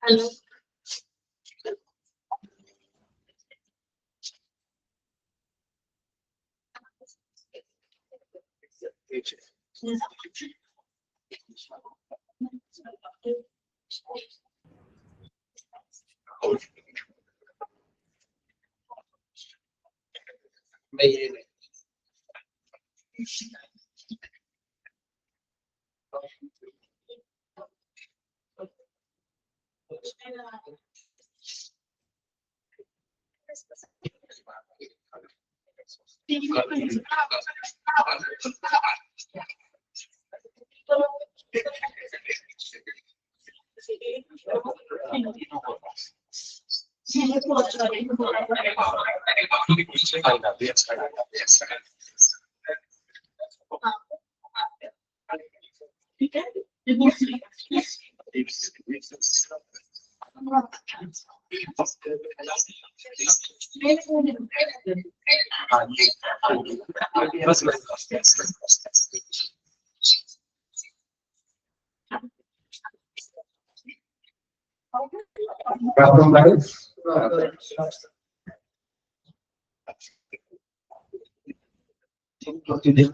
Hello.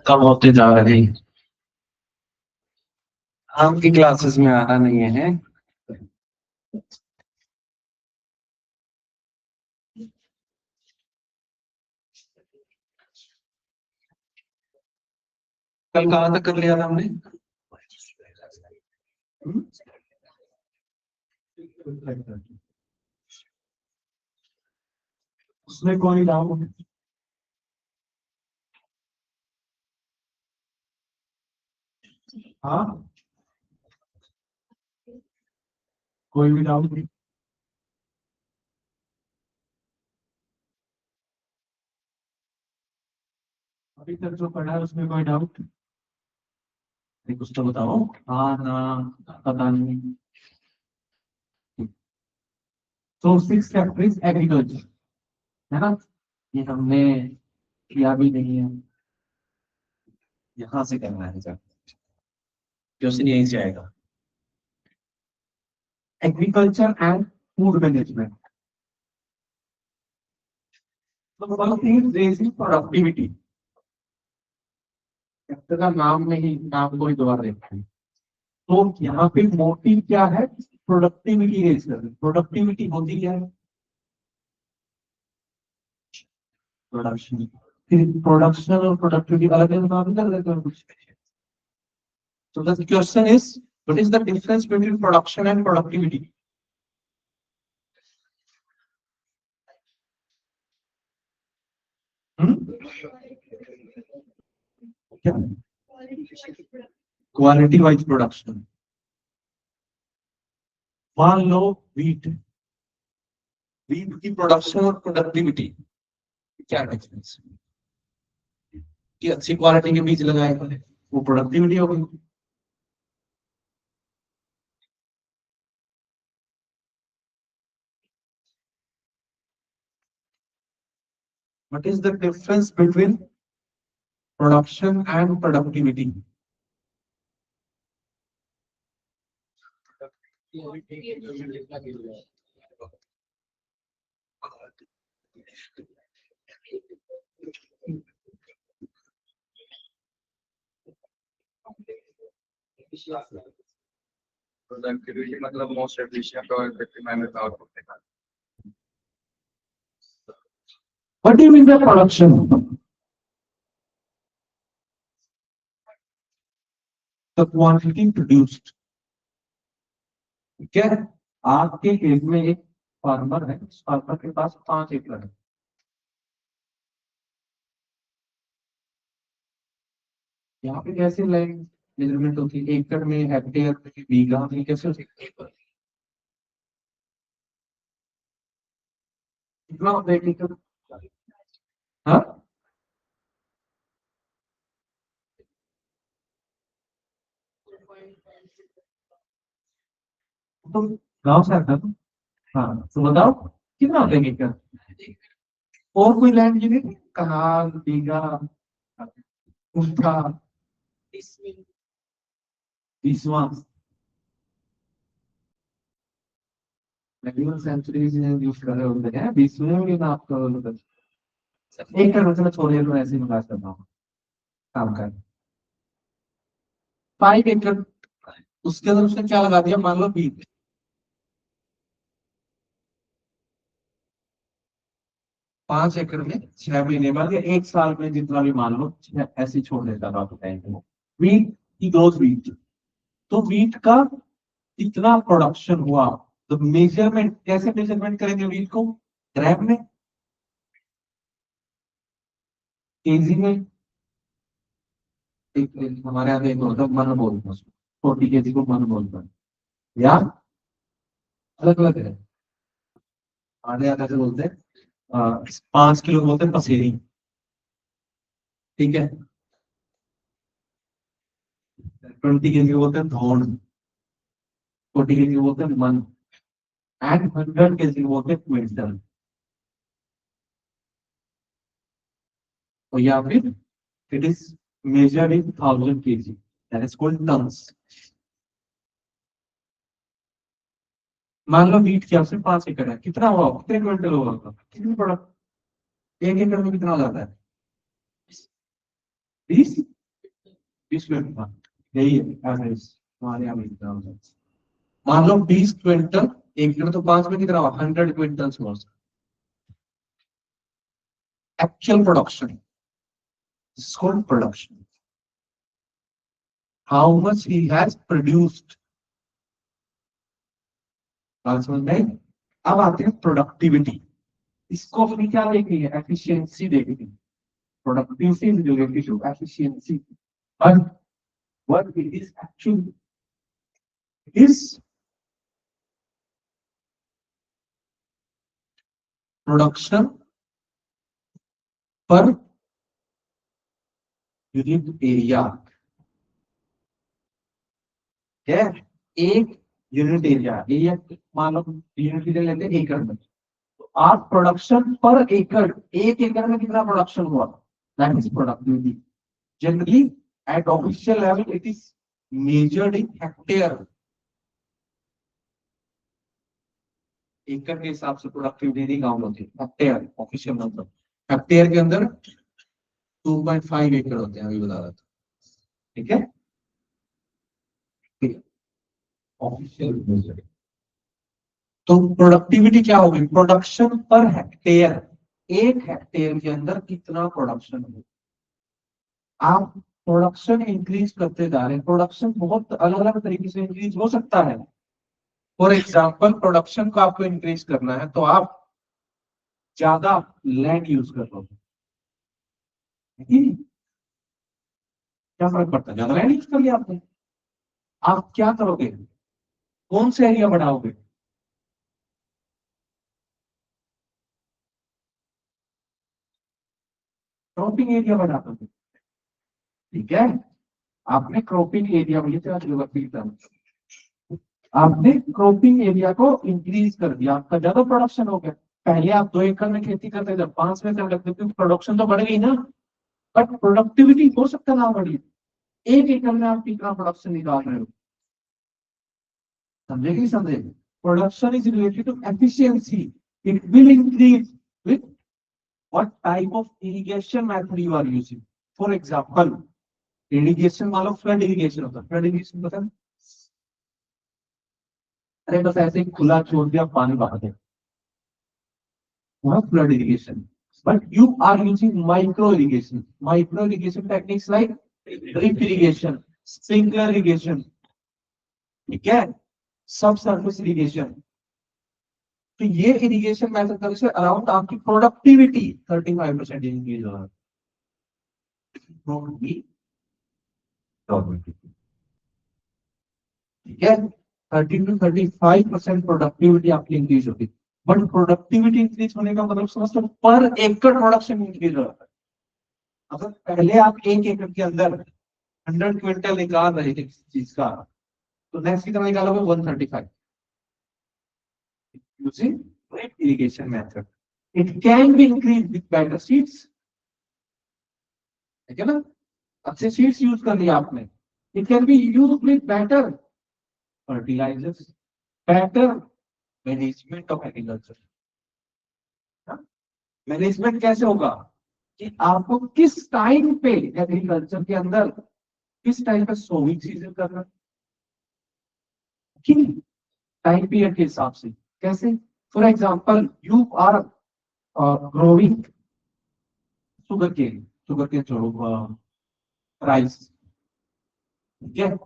कम होते जा रहे हैं, आपकी क्लासेस में आ रहा नहीं है। कल कहाँ तक कर लिया था हमने? उसमें कोई डाउट? हाँ, कोई भी डाउट नहीं? अभी तक जो पढ़ा है उसमें कोई डाउट? कुछ तो बताओ। हाँ ना, पता नहीं। तो सिक्स चैप्टर इज एग्रीकल्चर, है ना? ये हमने किया भी नहीं है। यहाँ से करना है सर, क्वेश्चन यहीं से आएगा। एग्रीकल्चर एंड फूड मैनेजमेंट, तो first is raising productivity. Chapter का नाम में ही नाम को ही दोबारा देखते हैं। तो यहाँ पे मोटिव क्या है? प्रोडक्टिविटी रेज करना। प्रोडक्टिविटी होती क्या है? प्रोडक्शन। फिर प्रोडक्शन और प्रोडक्टिविटी अलग अलग नाम कर देते हैं कुछ। So the question is, what is the difference between production and productivity? क्या? Quality wise production. मान लो वीट, वीट की प्रोडक्शन और प्रोडक्टिविटी क्या डिफरेंस? कि अच्छी क्वालिटी के बीज लगाए वो प्रोडक्टिविटी हो गई। What is the difference between production and productivity? Productivity मतलब मोस्ट एफिशिएंट और इफेक्टिव मैनर में आउटपुट देना। What do you mean by production? The quantity produced. ठीक है, आपके केस में एक फार्मर है, उस फार्मर के पास 5 एकड़ है। यहाँ पे कैसे लैंड मेजरमेंट होती है? एकड़ में, हेक्टेयर में, बीघा में, कैसे होती है? कितना होता है एक एकड़? हाँ तुम गाँव से आता हो? हाँ तो बताओ कितना देंगे क्या? और कोई लैंड की नहीं, कनाल बीघा उनका 20वां मैक्सिमम सेंचुरीज यूज कर रहे होते हैं 20वें में ना आपको एक मिनट में छोड़िए तो ऐसे ही बात करता हूँ काम कर 5 एकड़ उसके अंदर उसने क्या लगा दिया मान लो 20 5 एकड़ में 6 महीने बाद या एक साल में जितना भी मान लो ऐसे ही छोड़ देता था आपको टाइम वीट की ग्रोथ वीट तो वीट का कितना प्रोडक्शन हुआ तो मेजरमेंट कैसे मेजरमेंट करेंगे वीट को ग्राम में केजी में हमारे यहाँ एक होता है मन बोलते हैं 40 केजी को मन बोलते हैं या अलग अलग है हमारे यहाँ कैसे बोलते हैं 5 किलो बोलते हैं पसेरी ठीक है 20 केजी बोलते हैं धौन 40 केजी बोलते हैं मन एंड 100 केजी बोलते हैं क्विंटल और या फिर it is measured in 1000 KG that is called tons मान लो वीट की आपसे 5 एकड़ है कितना हुआ कितने क्विंटल होगा कितनी प्रोडक्ट 1 एकड़ में कितना हो जाता है 20 20 क्विंटल यही है एवरेज हमारे यहाँ भी कितना हो जाता है मान लो 20 क्विंटल 1 एकड़ तो 5 में कितना हुआ 100 क्विंटल हुआ actual production is called production how much he has produced बात समझ में आई? अब आते हैं प्रोडक्टिविटी इसको अपनी क्या देखनी है एफिशिएंसी देखनी है productivity is related to efficiency but what it is actually is production per unit area है एक यूनिट एरिया मान लो यूनिट एरिया लेते हैं एकड़ में तो आप प्रोडक्शन पर एकड़ 1 एकड़ में कितना प्रोडक्शन हुआ that is productivity generally at official level it is measured in hectare एकड़ के हिसाब से प्रोडक्टिविटी नहीं काउंट होती हेक्टेयर ऑफिशियल मतलब हेक्टेयर के अंदर 2.5 एकड़ होते हैं अभी बता रहा था ठीक है ऑफिशियल तो प्रोडक्टिविटी क्या होगी प्रोडक्शन पर हेक्टेयर 1 हेक्टेयर के अंदर कितना प्रोडक्शन हो आप प्रोडक्शन इंक्रीज करते जा रहे हैं प्रोडक्शन बहुत अलग अलग तरीके से इंक्रीज हो सकता है फॉर एग्जाम्पल प्रोडक्शन को आपको इंक्रीज करना है तो आप ज्यादा लैंड यूज कर लो क्या फर्क पड़ता है ज्यादा लैंड यूज कर लिया आपने आप क्या करोगे कौन से एरिया बढ़ाओगे क्रॉपिंग एरिया बढ़ा दोगे ठीक है आपने क्रॉपिंग एरिया आपने क्रॉपिंग एरिया को इंक्रीज कर दिया आपका ज्यादा प्रोडक्शन हो गया पहले आप 2 एकड़ में खेती करते थे 5 में करने लगते थे प्रोडक्शन तो बढ़ गई ना बट प्रोडक्टिविटी हो सकता ना बढ़ी 1 एकड़ में आप कितना प्रोडक्शन निकाल रहे हो समझे कि समझे production is related to efficiency it will increase with what type of irrigation method you are using for example irrigation मान लो फ्लड इरिगेशन होता है फ्लड इरिगेशन पता है अरे बस ऐसे ही खुला छोड़ दिया पानी बहा दे flood irrigation but you are using micro irrigation techniques like drip irrigation sprinkler irrigation ठीक है सब सरफेस इरिगेशन तो ये इरिगेशन मेथड करने से अराउंड आपकी प्रोडक्टिविटी 35% इंक्रीज हो रहा है ठीक है 30 to 35% प्रोडक्टिविटी आपकी इंक्रीज होगी बट प्रोडक्टिविटी इंक्रीज होने का मतलब समझते हो, पर एकड़ प्रोडक्शन इंक्रीज हो रहा है। अगर पहले आप 1 एकड़ के अंदर 100 क्विंटल निकाल रहे थे किसी चीज का, तो नेक्स्ट कितना निकालोगे? 135 using drip irrigation method. It can be increased with better seeds. ठीक है ना? अच्छे सीड्स यूज कर लिया आपने. It can be used with better fertilizers, better management of agriculture. Management कैसे होगा कि आपको किस टाइम पे एग्रीकल्चर के अंदर किस टाइम पे सोविंग सीजन करना है, टाइम पीरियड के हिसाब से. कैसे? For example you are growing sugar cane छोड़ो, राइस. ठीक है,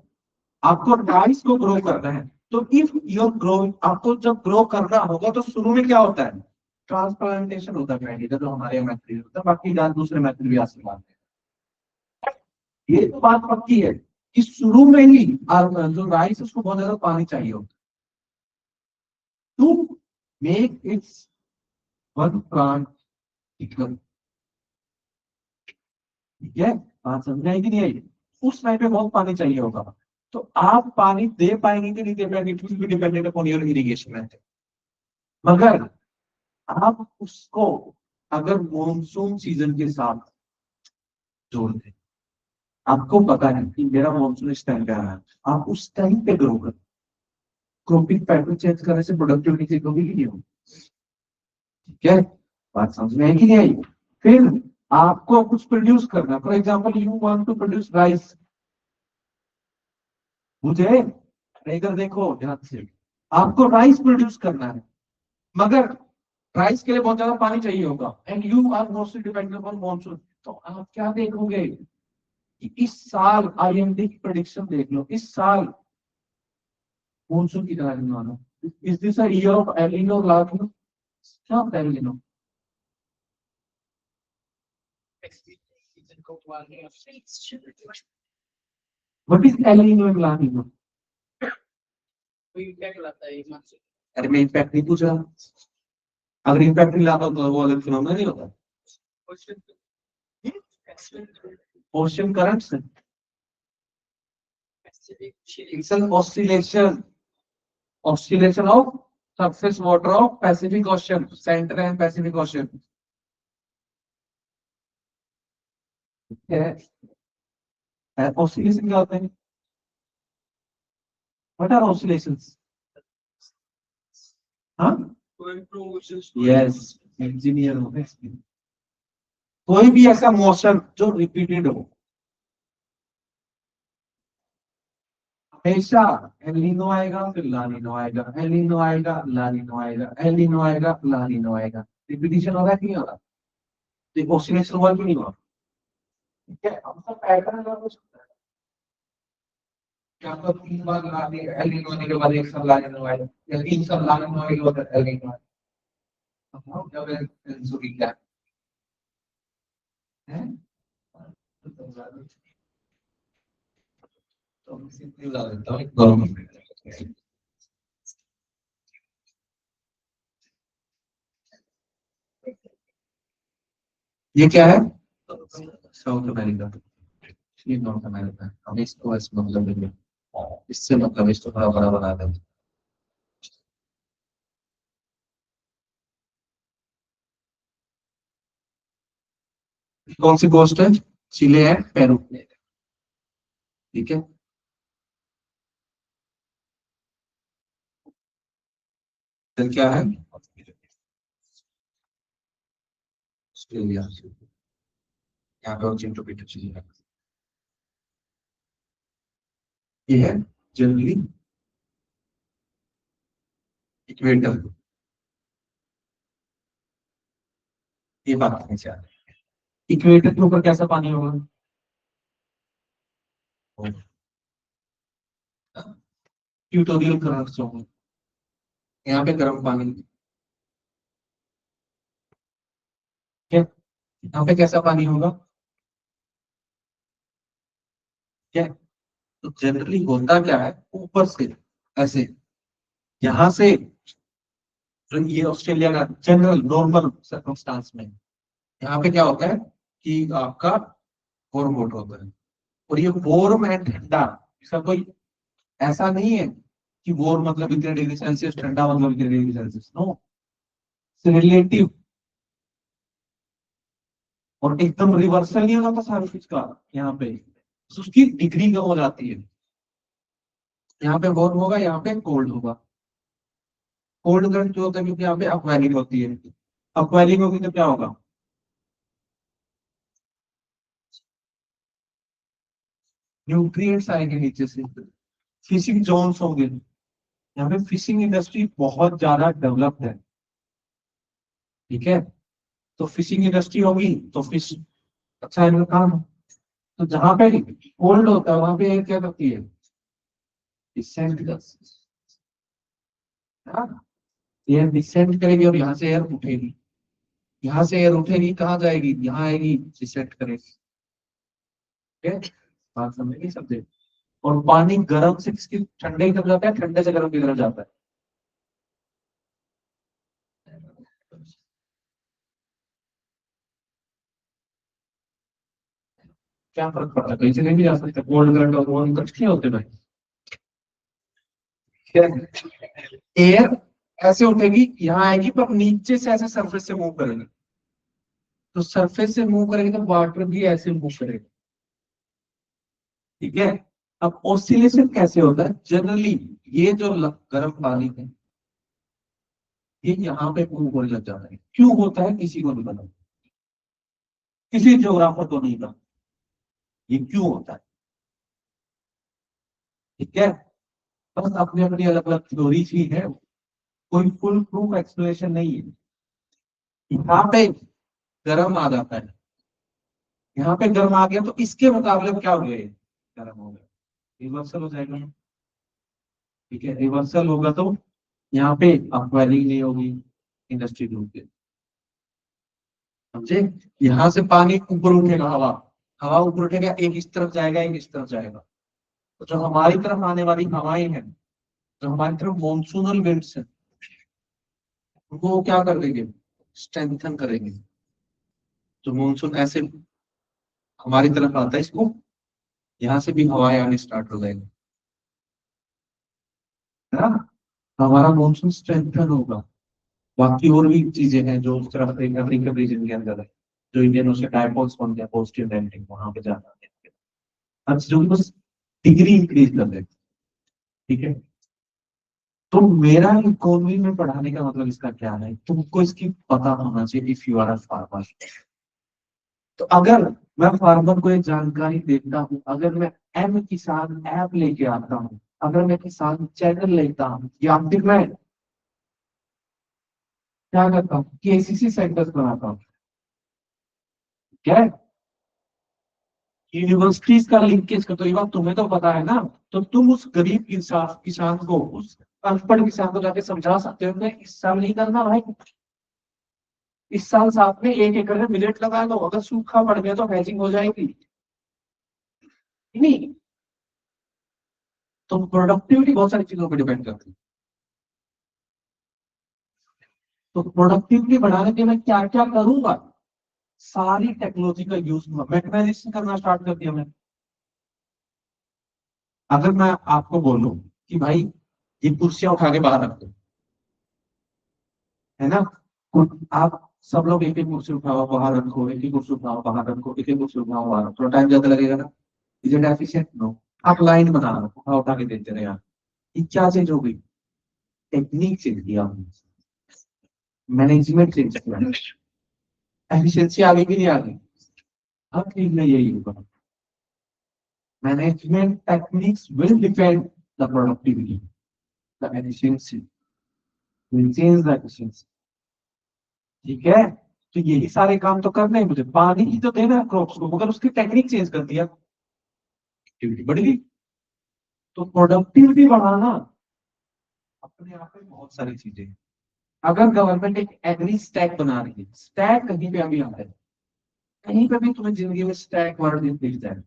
आपको राइस को ग्रो करना है. तो इफ योर ग्रोइंग, आपको जब ग्रो करना होगा तो शुरू में क्या होता है? ट्रांसप्लांटेशन होता है, जो हमारे मेथड होता है. बाकी दूसरे मेथड भी आते हैं. ये तो बात पक्की है कि शुरू में ही जो राइस उसको बहुत ज्यादा पानी चाहिए होता है to make its one plant. ठीक है, बात समझ आएगी नहीं आई? उस टाइम पे बहुत पानी चाहिए होगा. तो आप पानी दे पाएंगे कि नहीं दे पाएंगे, it will be dependent upon your irrigation method. मगर आप उसको अगर मॉनसून सीजन के साथ जोड़ दें, आपको पता है कि मेरा मॉनसून इस टाइम पे आ रहा है, आप उस टाइम पे ग्रो करें. क्रॉपिंग पैटर्न चेंज करने से प्रोडक्टिविटी से कभी नहीं होगी. ठीक है, बात समझ में आएगी नहीं आई? फिर आपको कुछ प्रोड्यूस करना है. For example you want to produce rice. मुझे इधर देखो ध्यान से, आपको राइस प्रोड्यूस करना है, मगर राइस के लिए बहुत ज्यादा पानी चाहिए होगा and you are mostly dependent upon monsoon. तो आप क्या देखोगे कि इस साल आईएमडी की प्रेडिक्शन देख लो, इस साल मॉनसून की तरह नहीं मानो. Is this a year of El Nino और ला नीनो? क्या होता है El Nino? What is El Nino and La Nino? अरे मैं इम्पैक्ट नहीं पूछ रहा. अगर इम्पैक्ट नहीं लाता तो वो अलग फिनोमेना नहीं होता. Ocean currents, it's an oscillation of surface water of Pacific Ocean, Central and Pacific Ocean. Oscillation क्या होते हैं? What are oscillations? हाँ, यस, इंजीनियर हो गए. कोई भी ऐसा मोशन जो रिपीटेड हो, हमेशा एल नीनो आएगा फिर ला नीनो आएगा, एल नीनो आएगा ला नीनो आएगा, एल नीनो आएगा ला नीनो आएगा. रिपीटिशन हो रहा है कि नहीं हो रहा? तो ऑसिलेशन हुआ कि नहीं हुआ? ठीक है, अब सब पैटर्न अगर कुछ क्या तो 3 बार ला दिए एल नीनो आने के बाद एक साल ला नीनो आएगा, या 3 साल ला नीनो आएगा और एल नीनो आएगा. अब जब एंसुरी क्या है? तो मैं सिंपली ला देता हूँ गवर्नमेंट. ये क्या है? South America. ये नॉर्थ अमेरिका. हम इसको ऐसे मतलब लेंगे, इससे मतलब इसको थोड़ा बड़ा बना देंगे. कौन सी कोस्ट है? चिले है, पेरू. ठीक है, फिर क्या है? ऑस्ट्रेलिया. यहाँ पे चिंटू पीटर चिली. ये है जनरली इक्वेटर. ये बात नहीं चाह रहे. इक्वेटर के ऊपर कैसा पानी होगा? ट्यूटोरियल करना चाहूंगा. यहाँ पे गर्म पानी. ठीक है, यहाँ पे कैसा पानी होगा? ठीक है, तो जनरली होता क्या है, ऊपर से ऐसे, यहाँ से तो ये ऑस्ट्रेलिया का जनरल नॉर्मल सर्कमस्टांस में, यहाँ पे क्या होता है कि आपका बोर मोट होता है। और ये वार्म एंड ठंडा, इसका कोई ऐसा नहीं है कि वार्म मतलब इतने डिग्री सेल्सियस, ठंडा मतलब इतने डिग्री सेल्सियस, नो, रिलेटिव। और एकदम रिवर्सल नहीं होता सारी चीज का यहाँ पे, तो उसकी डिग्री कम हो जाती है। यहाँ पे वार्म होगा, यहाँ पे कोल्ड होगा। कोल्ड करंट जो होता है क्योंकि यहाँ पे अपवेलिंग होती है, अपवेलिंग होगी तो क्या होगा, न्यूट्रिएंट्स आएंगे नीचे से, फिशिंग जोन्स होंगे। यहाँ पे फिशिंग इंडस्ट्री बहुत ज्यादा डेवलप्ड है, ठीक है। तो फिशिंग इंडस्ट्री होगी तो फिश अच्छा इनका काम है। तो जहां पे कोल्ड होता है वहां पे एयर क्या करती है, डिसेंड करती है। एयर डिसेंड करेगी और यहाँ से एयर उठेगी, यहाँ से एयर उठेगी कहाँ जाएगी, यहाँ आएगी, डिसेंड करेगी, ठीक है। बात समझ नहीं समझे। और पानी गर्म से किसकी ठंडे की तरफ जाता है, ठंडे से गर्म की तरफ जाता है। क्या फर्क पड़ता है, कहीं से नहीं भी जा सकते, कोल्ड करंट और वार्म करंट क्या होते हैं भाई। एयर ऐसे उठेगी यहाँ आएगी, पर नीचे से ऐसे सरफेस से मूव करेगी। तो सरफेस से मूव करेगी तो वाटर भी ऐसे मूव करेगा, ठीक है। अब ऑसिलेशन कैसे होता है जनरली, ये जो गर्म पानी है ये यहाँ पे मूव होने लग जाता है, क्यों होता है किसी को नहीं पता, किसी ज्योग्राफर को नहीं पता ये क्यों होता है, ठीक है। बस अपनी अपनी अलग अलग थ्योरीज ही है, कोई फुल प्रूफ एक्सप्लेनेशन नहीं है। यहाँ पे गर्म आ जाता है, यहाँ पे गर्म आ गया तो इसके मुकाबले में क्या हो गया, गर्म हो गया, रिवर्सल हो जाएगा, ठीक है। रिवर्सल होगा तो यहाँ पे अपवेलिंग नहीं होगी, इंडस्ट्री डूब गई, समझे। यहाँ से पानी ऊपर उठेगा, हवा हवा ऊपर उठेगा, एक इस तरफ जाएगा, एक इस तरफ जाएगा। तो जो हमारी तरफ आने वाली हवाएं हैं, जो हमारी तरफ मॉनसूनल विंड्स हैं, वो क्या कर देंगे, स्ट्रेंथन करेंगे। जो मानसून ऐसे हमारी तरफ आता है, इसको यहाँ से भी हवाएं आने स्टार्ट हो जाएंगी, है ना। हमारा मानसून स्ट्रेंथन होगा। बाकी और भी चीजें हैं जो उस तरफ अफ्रीकन रीजन के अंदर है, जो इंडियन ओशन डायपोल्स बनते हैं, पॉजिटिव नेगेटिव, वहां पे जाना है। हर चीजों की बस डिग्री इंक्रीज कर देते, ठीक है। तो मेरा इकोनॉमी में पढ़ाने का मतलब इसका क्या है, तुमको इसकी पता होना चाहिए if you are a farmer. तो अगर मैं फार्मर को एक जानकारी देता हूँ, अगर मैं एम किसान ऐप लेके आता हूँ, अगर मैं किसान चैनल लेता हूँ, या फिर मैं क्या करता हूँ, केसीसी सेंटर्स बनाता हूँ, क्या यूनिवर्सिटीज का लिंकेज करते हो, ये बात तुम्हें तो पता है ना। तो तुम उस गरीब किसान किसान को, उस अनपढ़ किसान को जाके समझा सकते हो कि इस साल नहीं करना भाई, इस साल साथ में 1 एकड़ में मिलेट लगा लो, अगर सूखा पड़ गया तो हैचिंग हो जाएगी, नहीं। तो प्रोडक्टिविटी बहुत सारी चीजों पर डिपेंड करती है। तो प्रोडक्टिविटी बढ़ाने के लिए मैं क्या क्या करूंगा, सारी टेक्नोलॉजी का यूज मैकेनाइजेशन करना स्टार्ट कर दिया मैंने। अगर मैं आपको बोलूं कि भाई ये कुर्सियां उठा के बाहर रख दो, है ना, आप सब लोग एक एक कुर्सी उठाओ बाहर रखो, एक एक कुर्सी उठाओ बाहर रखो, एक एक कुर्सी उठाओ बाहर रखो, थोड़ा टाइम ज्यादा लगेगा ना, इज इट एफिशिएंट, नो। आप लाइन बना रहे हो, उठा उठा के देते रहे आप, ये क्या चेंज हो गई, टेक्निक चेंज किया, मैनेजमेंट चेंज किया, एफिशिएंसी आगे भी नहीं आ गई। हर चीज में यही होगा, management techniques will defend the productivity, the efficiency, will change the efficiency, ठीक है। तो यही सारे काम तो करने हैं मुझे, पानी ही तो देना है क्रॉप्स को, मगर उसकी टेक्निक चेंज कर दिया, एक्टिविटी बढ़ गई। तो प्रोडक्टिविटी बढ़ाना अपने आप में बहुत सारी चीजें हैं। अगर गवर्नमेंट एक एग्री स्टैक बना रही है, स्टैक कहीं पे अभी आता है, कहीं पे भी तुम्हें जिंदगी में स्टैक वर्ड दिख जाए,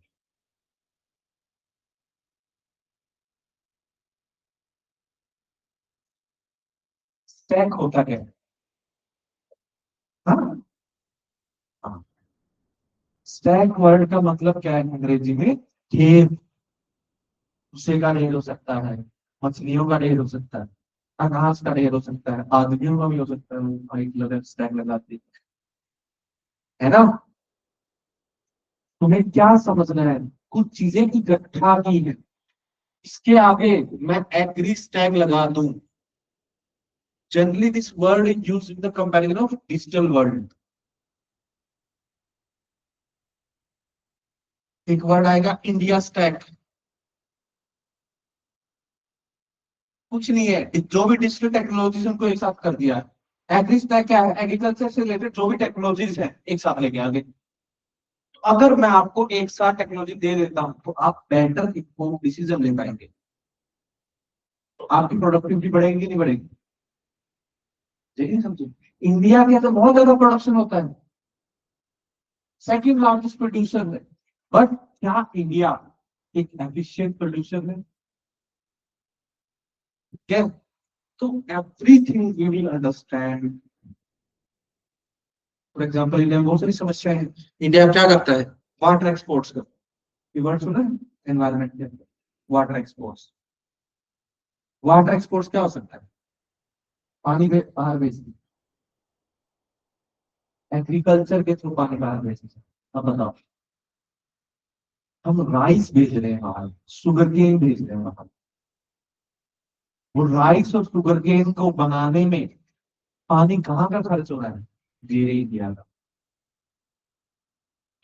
स्टैक होता क्या है? हाँ, हाँ। स्टैक वर्ड का मतलब क्या है अंग्रेजी में? ढेर। भूसे का ढेर हो सकता है, मछलियों का ढेर हो सकता है, अनाज का ढेर हो सकता है, आदमियों का भी हो सकता है। व्हाइट लगा स्टैक लगाती है ना। तुम्हें क्या समझना है? कुछ चीजें इकट्ठा की है, इसके आगे मैं एग्री स्टैक लगा दूं। Generally this word is used in the comparison of digital world. एक वर्ड आएगा इंडिया स्टैक। कुछ नहीं है, जो भी डिजिटल टेक्नोलॉजीज उनको एक साथ कर दिया है। एग्री स्टैक क्या है? एग्रीकल्चर से रिलेटेड जो भी टेक्नोलॉजीज है एक साथ लेके आगे। तो अगर मैं आपको एक साथ टेक्नोलॉजी दे देता हूं तो आप बेटर डिसीजन ले पाएंगे। तो आपकी प्रोडक्टिविटी बढ़ेगी कि नहीं बढ़ेगी? देखिए समझे, इंडिया के अंदर बहुत ज्यादा प्रोडक्शन होता है, सेकंड लार्जेस्ट प्रोड्यूसर है। बट क्या इंडिया एक एफिशिएंट प्रोड्यूसर है? क्या? तो everything we will understand. For example India में बहुत सारी समस्याएं हैं। इंडिया क्या करता है? वाटर एक्सपोर्ट्स करता है। ये वर्ड सुना है? एनवायरमेंट के अंदर वाटर एक्सपोर्ट्स। वाटर एक्सपोर्ट्स क्या हो सकता है? पानी बाहर भेजना, एग्रीकल्चर के थ्रू पानी बाहर भेजना। अब बताओ, हम राइस भेज रहे हैं बाहर, शुगर केन भेज रहे हैं बाहर। वो राइस और शुगर केन को बनाने में पानी कहाँ का खर्च हो रहा है? डेयरी इंडिया का।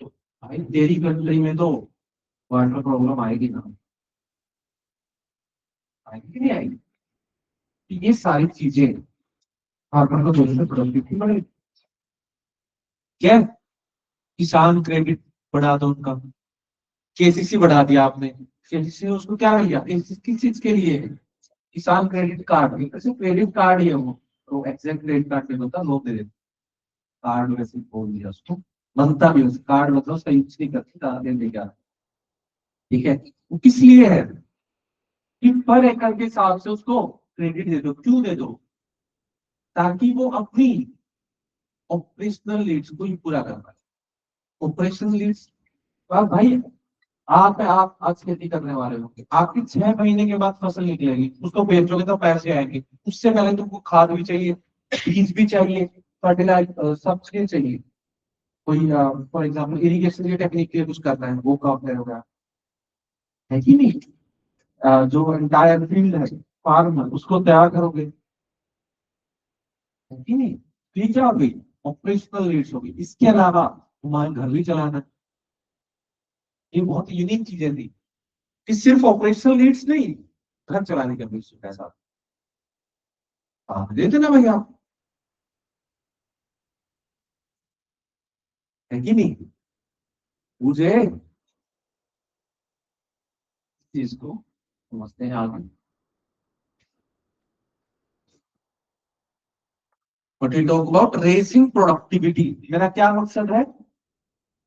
तो भाई डेयरी कंट्री में तो वाटर प्रॉब्लम आएगी ना? आएगी कि नहीं आएगी? तो ये सारी चीजें फार्मर को बोलने में प्रोडक्टिविटी बढ़ेगी। क्या? किसान क्रेडिट बढ़ा दो उनका। केसीसी बढ़ा दिया आपने, केसीसी उसको क्या किया? किस चीज के लिए? किसान क्रेडिट कार्ड। वैसे क्रेडिट कार्ड ही है वो, तो एग्जैक्ट क्रेडिट कार्ड नहीं होता, लोग दे देते। कार्ड वैसे बोल दिया उसको, बनता भी उस कार्ड मतलब उसका यूज नहीं करते, कार्ड लेके आते। ठीक है, वो किस लिए है? कि पर एकड़ के हिसाब से उसको क्रेडिट दे दो। क्यों दे दो? ताकि वो अपनी ऑपरेशनल नीड्स को ही पूरा कर पाए। ऑपरेशनल नीड्स, भाई आप आज खेती करने वाले हो, आपकी 6 महीने के बाद फसल निकलेगी, उसको बेचोगे तो पैसे आएंगे। उससे पहले तुमको खाद भी चाहिए, बीज भी चाहिए, फर्टिलाइजर सब चीजें चाहिए। कोई फॉर एग्जाम्पल इरिगेशन की टेक्निक के कुछ करना है, वो काम करोगा, है कि नहीं? जो एंटायर फील्ड है फार्म, उसको तैयार करोगे, है कि नहीं? तो ये क्या होगी? ऑपरेशनल नीड्स होगी। इसके अलावा तुम्हारे घर भी चलाना है। ये बहुत यूनिक चीजें थी कि सिर्फ ऑपरेशनल नीड्स नहीं, घर चलाने का भी पैसा आप दे देना भैया, है कि नहीं? मुझे इस चीज को समझते हैं आगे। What we talk about raising productivity, मेरा क्या मकसद है?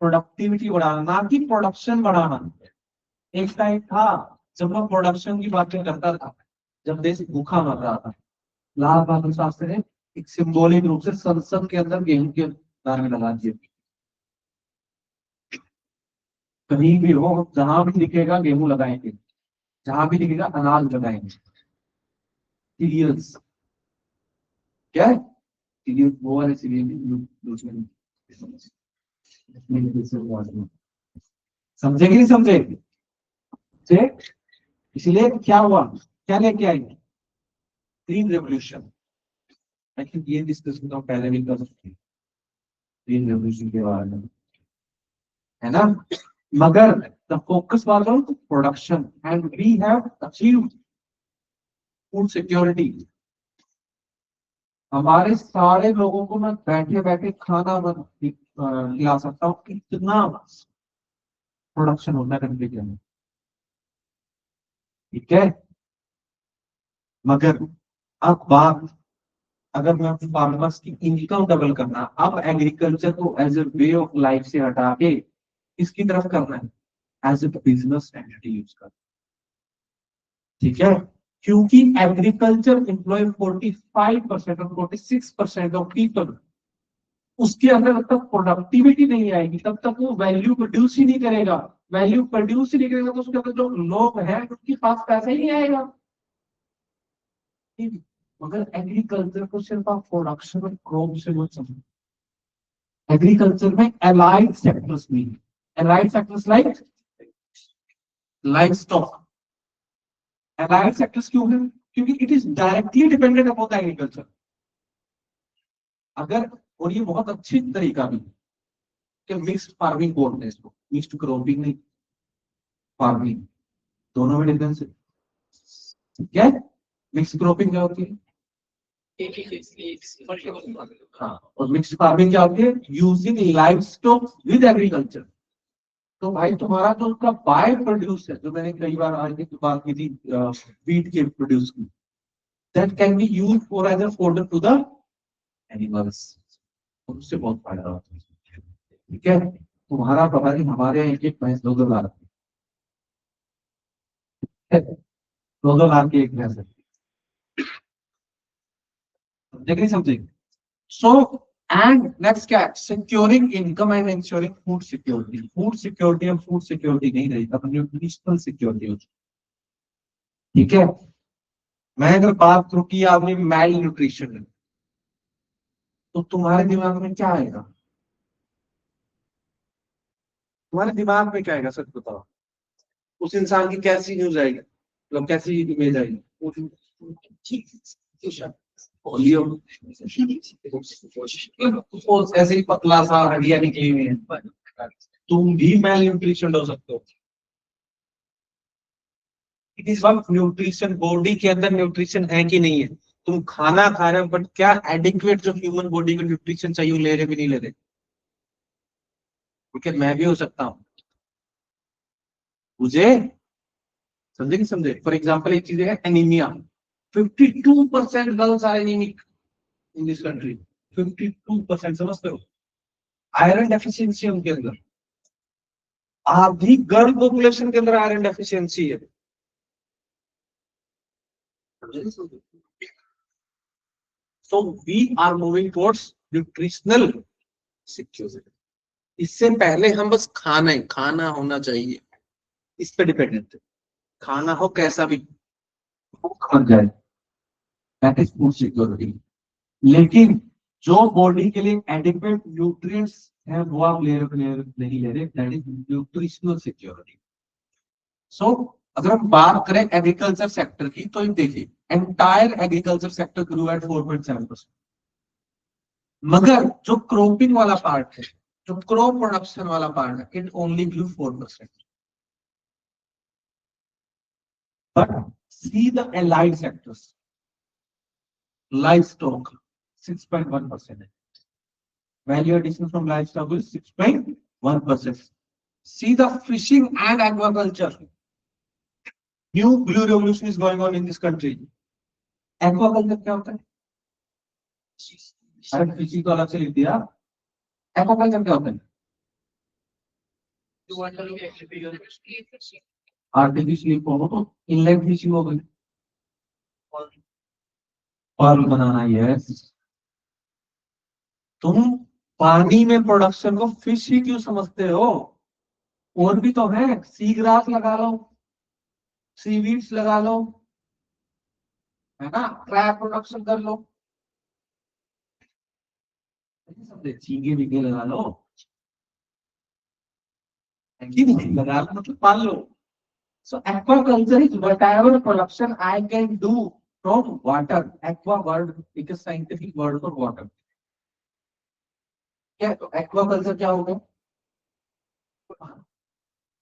प्रोडक्टिविटी बढ़ाना, ना कि प्रोडक्शन बढ़ाना। एक टाइम था जब मैं प्रोडक्शन की बातें करता था, जब देश भूखा मर रहा था। लाल बहादुर शास्त्री ने एक सिंबॉलिक रूप से संसद के अंदर गेहूं के दाने लगा दिए। कहीं भी हो, जहां भी दिखेगा गेहूं लगाएंगे, जहां भी दिखेगा अनाज लगाएंगे। सीरियल्स क्या है? सीरियल वो वाले सीरियल दूसरे समझे कि नहीं समझे? से इसलिए क्या हुआ, क्या लेके आएंगे? Green revolution. आई थिंक ये डिस्कस तो पहले भी कर सकते हैं, ग्रीन रेवोल्यूशन के बारे में, है ना? मगर the focus was on production and we have achieved food security. हमारे सारे लोगों को मैं बैठे बैठे खाना खिला सकता हूँ, इतना प्रोडक्शन होता है कंट्री के अंदर। ठीक है, मगर अब बात, अगर मैं फार्मर्स की इनकम डबल करना, अब एग्रीकल्चर को as a way of life से हटा के इसकी तरफ करना है, as a business entity use कर। ठीक है, क्योंकि एग्रीकल्चर एम्प्लॉय 45% और 46% ऑफ पीपल, उसके अंदर जब तक प्रोडक्टिविटी नहीं आएगी तब तक वो वैल्यू प्रोड्यूस ही नहीं करेगा। वैल्यू प्रोड्यूस ही नहीं करेगा तो उसके अंदर जो लोग हैं उनके पास पैसा ही नहीं आएगा। मगर एग्रीकल्चर को सिर्फ आप प्रोडक्शन और क्रॉप से मत समझो, एग्रीकल्चर में एलाइड सेक्टर्स भी है। Allied sectors like life stock. Allied sectors क्यों है? क्योंकि it is directly dependent upon agriculture. अगर, और ये बहुत अच्छी तरीका भी कि मिक्स्ड फार्मिंग बोलते हैं इसको, मिक्स्ड क्रॉपिंग नहीं, फार्मिंग, दोनों में डिफरेंस है। क्या है मिक्स क्रॉपिंग? क्या होती है? हाँ, और मिक्स फार्मिंग क्या होती है? Using live stock with agriculture. तो भाई तुम्हारा जो उसका बाय प्रोड्यूस है, जो मैंने कई बार आज की बात की थी वीट के प्रोड्यूस की, that can be use for as a fodder to the animals. उससे बहुत फायदा होता है। ठीक है, तुम्हारा पता नहीं, हमारे यहाँ एक भैंस 2-2 लाख, 2-2 लाख की एक भैंस है, देख नहीं समझे? सो एंड नेक्स्ट क्या है? Securing income and ensuring food security. Food security और फूड सिक्योरिटी नहीं रही, अब न्यूट्रिशनल सिक्योरिटी होती। ठीक है, मैं अगर बात करूं कि आपने मेल न्यूट्रिशन है, तो तुम्हारे दिमाग में क्या आएगा? तुम्हारे दिमाग में क्या आएगा, सच बताओ। उस इंसान की कैसी न्यूज आएगी, मतलब कैसी इमेज आएगी? पोलियो, ऐसे ही पतला सा हड्डियां निकली हुई है, तुम भी मेल न्यूट्रिशन हो सकते हो। It is one nutrition, body के अंदर न्यूट्रिशन है कि नहीं है। तुम खाना खा रहे हो बट क्या एडिक्वेट जो ह्यूमन बॉडी को न्यूट्रिशन चाहिए वो ले रहे भी नहीं ले रहे? क्योंकि मैं भी हो सकता हूँ, मुझे समझे नहीं समझे? फॉर एग्जाम्पल एक चीज है anaemia. 52% girls are anaemic in this country. 52% समझते हो? आयरन डेफिशिएंसी है उनके अंदर। आधी गर्ल पॉपुलेशन के अंदर आयरन डेफिशिएंसी है। So we are moving towards nutritional security. इससे पहले हम बस खाना होना चाहिए, इस पे डिपेंडेंट है। खाना हो कैसा भी, वो खा जाए, दैट इज फूड सिक्योरिटी। लेकिन जो बॉडी के लिए एडिक्वेट न्यूट्रिएंट्स है वो आप नहीं ले रहे, दैट इज न्यूट्रिशनल सिक्योरिटी। सो अगर हम बात करें एग्रीकल्चर सेक्टर की, तो देखिए entire agriculture sector grow at 4.7%। मगर जो क्रॉपिंग वाला पार्ट है, जो क्रॉप प्रोडक्शन वाला पार्ट है, it only grow 4%। But see the allied sectors, livestock 6.1%. Value addition from livestock is 6.1%. See the fishing and aquaculture. New blue revolution is going on in this country. Aquaculture क्या होता है? अरे fishing को अलग से लिख दिया। एक्वाकल्चर क्या होता है? आर्टिफिशियल हो तो इनलेट फिशिंग हो गई, पर्ल बनाना। यस, तुम पानी में प्रोडक्शन को फिश ही क्यों समझते हो? और भी तो है, सी ग्रास लगा लो, सीवीड्स लगा लो, है ना, क्रैप प्रोडक्शन कर लो, झींगे बीगे लगा लो, लगा लो मतलब पाल लो। So aquaculture is whatever production I can do from water. Aqua word एक साइंटिफिक वर्ड फॉर वाटर। क्या तो एक्वाकल्चर क्या होगा?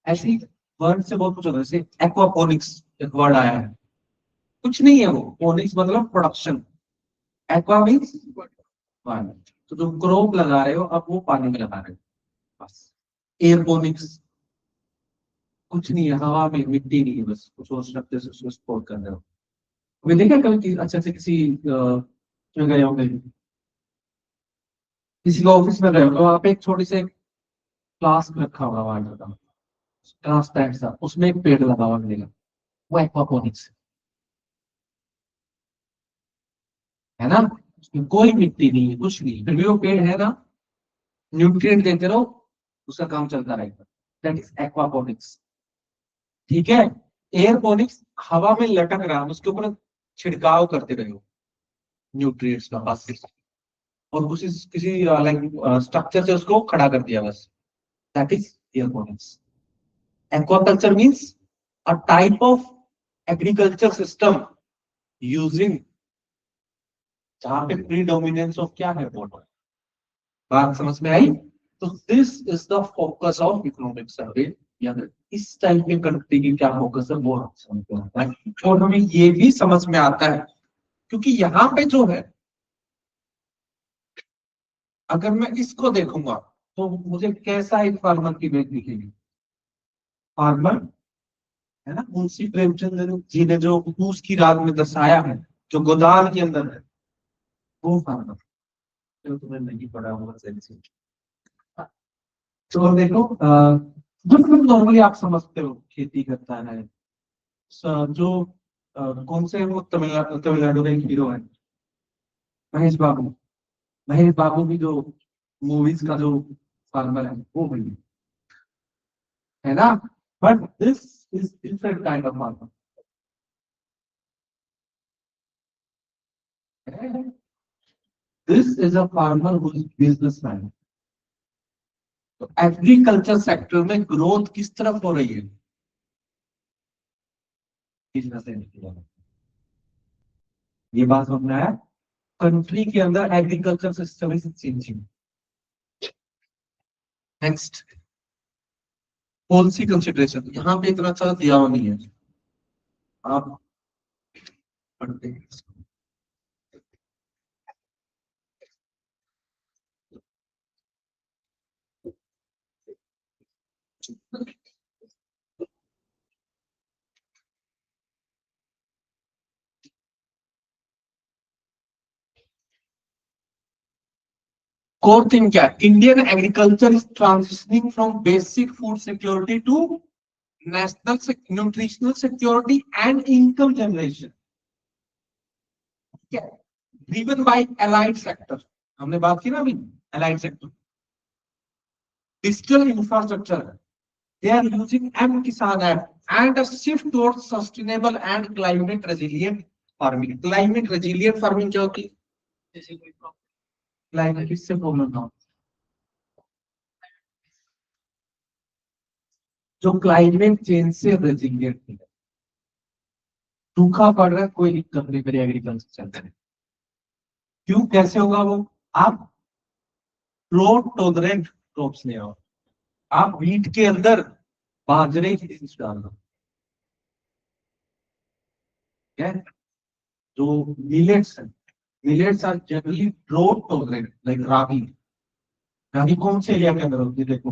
ऐसी वर्ड से बहुत कुछ होता है, जैसे एक्वापोनिक्स एक वर्ड आया है, कुछ नहीं है वो। पोनिक्स मतलब प्रोडक्शन, एक्वा मीन्स पानी। तो जो क्रॉप लगा रहे हो अब वो पानी में लगा रहे हो, बस। एयरपोनिक्स कुछ नहीं है, हवा में, मिट्टी नहीं है, बस कुछ और शब्द से उसको सपोर्ट कर रहे हो। मैं देखा कभी अच्छा से किसी में गए होंगे, किसी का ऑफिस में गए हो तो वहाँ पे एक छोटी सी फ्लास्क रखा हुआ वाटर का, ट्रांसपेरेंट सा, उसमें एक पेड़ लगा हुआ मिलेगा, वो एक्वापोनिक्स। है ना, उसमें कोई मिट्टी नहीं है, कुछ नहीं, फिर भी वो पेड़ है ना, न्यूट्रिएंट देते रहो, उसका काम चलता रहेगा। That is aquaponics. ठीक है। एयरपोनिक्स हवा में लटक रहा है, उसके ऊपर छिड़काव करते रहे हो न्यूट्रिएंट्स का बस, और उसी किसी लाइक स्ट्रक्चर से उसको खड़ा कर दिया बस। That is aeroponics. Aquaculture means a type of agriculture system using, जहां पे प्रीडोमिनेंस ऑफ क्या है, वाटर। बात समझ में आई? तो this is the focus of economic survey, या इस टाइप के कंट्री की क्या फोकस है वो हम समझ में आता है, और हमें ये भी समझ में आता है क्योंकि यहाँ पे जो है, अगर मैं इसको देखूंगा तो मुझे कैसा एक फार्मर की इमेज दिखेगी। फार्मर, है ना, मुंशी प्रेमचंद जी ने जो पूस की रात में दर्शाया है, जो गोदान के अंदर है, वो फार्मर जो तुम्हें नहीं पड़ा होगा सही से। तो देखो, जो नॉर्मली आप समझते हो खेती करता है, जो कौन से वो तमिलनाडु के हीरो है, महेश बाबू। महेश बाबू की जो मूवीज का जो फार्मर है वो वही है ना। But this is different kind of farmer. This is a farmer who is businessman. तो एग्रीकल्चर सेक्टर में ग्रोथ किस तरफ हो रही है? बिजनेस। ये बात समझना है, कंट्री के अंदर agriculture system is changing. Next, policy consideration, यहाँ पे इतना अच्छा दिया हुआ नहीं है, आप पढ़ते हैं। कोर थीम क्या है? Indian agriculture is transitioning from basic food security to national nutritional security and income generation. क्या, ड्रिवन बाय एलाइड सेक्टर, हमने बात की ना अभी, allied sector, digital infrastructure, they are using M-Kisan app and a shift towards sustainable and climate resilient farming. Climate resilient farming क्या होती है? जैसे कोई क्लाइमेट किससे प्रॉब्लम ना हो, जो क्लाइमेट चेंज से रेजिलियंट है। सूखा पड़ रहा है, कोई दिक्कत नहीं, मेरे एग्रीकल्चर चलता है। क्यों, कैसे होगा वो? आप ड्रोट टॉलरेंट क्रॉप्स ले आओ, आप वीट के अंदर बाजरे की बीज डाल दो, क्या है? जो मिलेट्स है, millets are generally drought tolerant, like ragi. Ragi कौन से एरिया के अंदर होती है? देखो,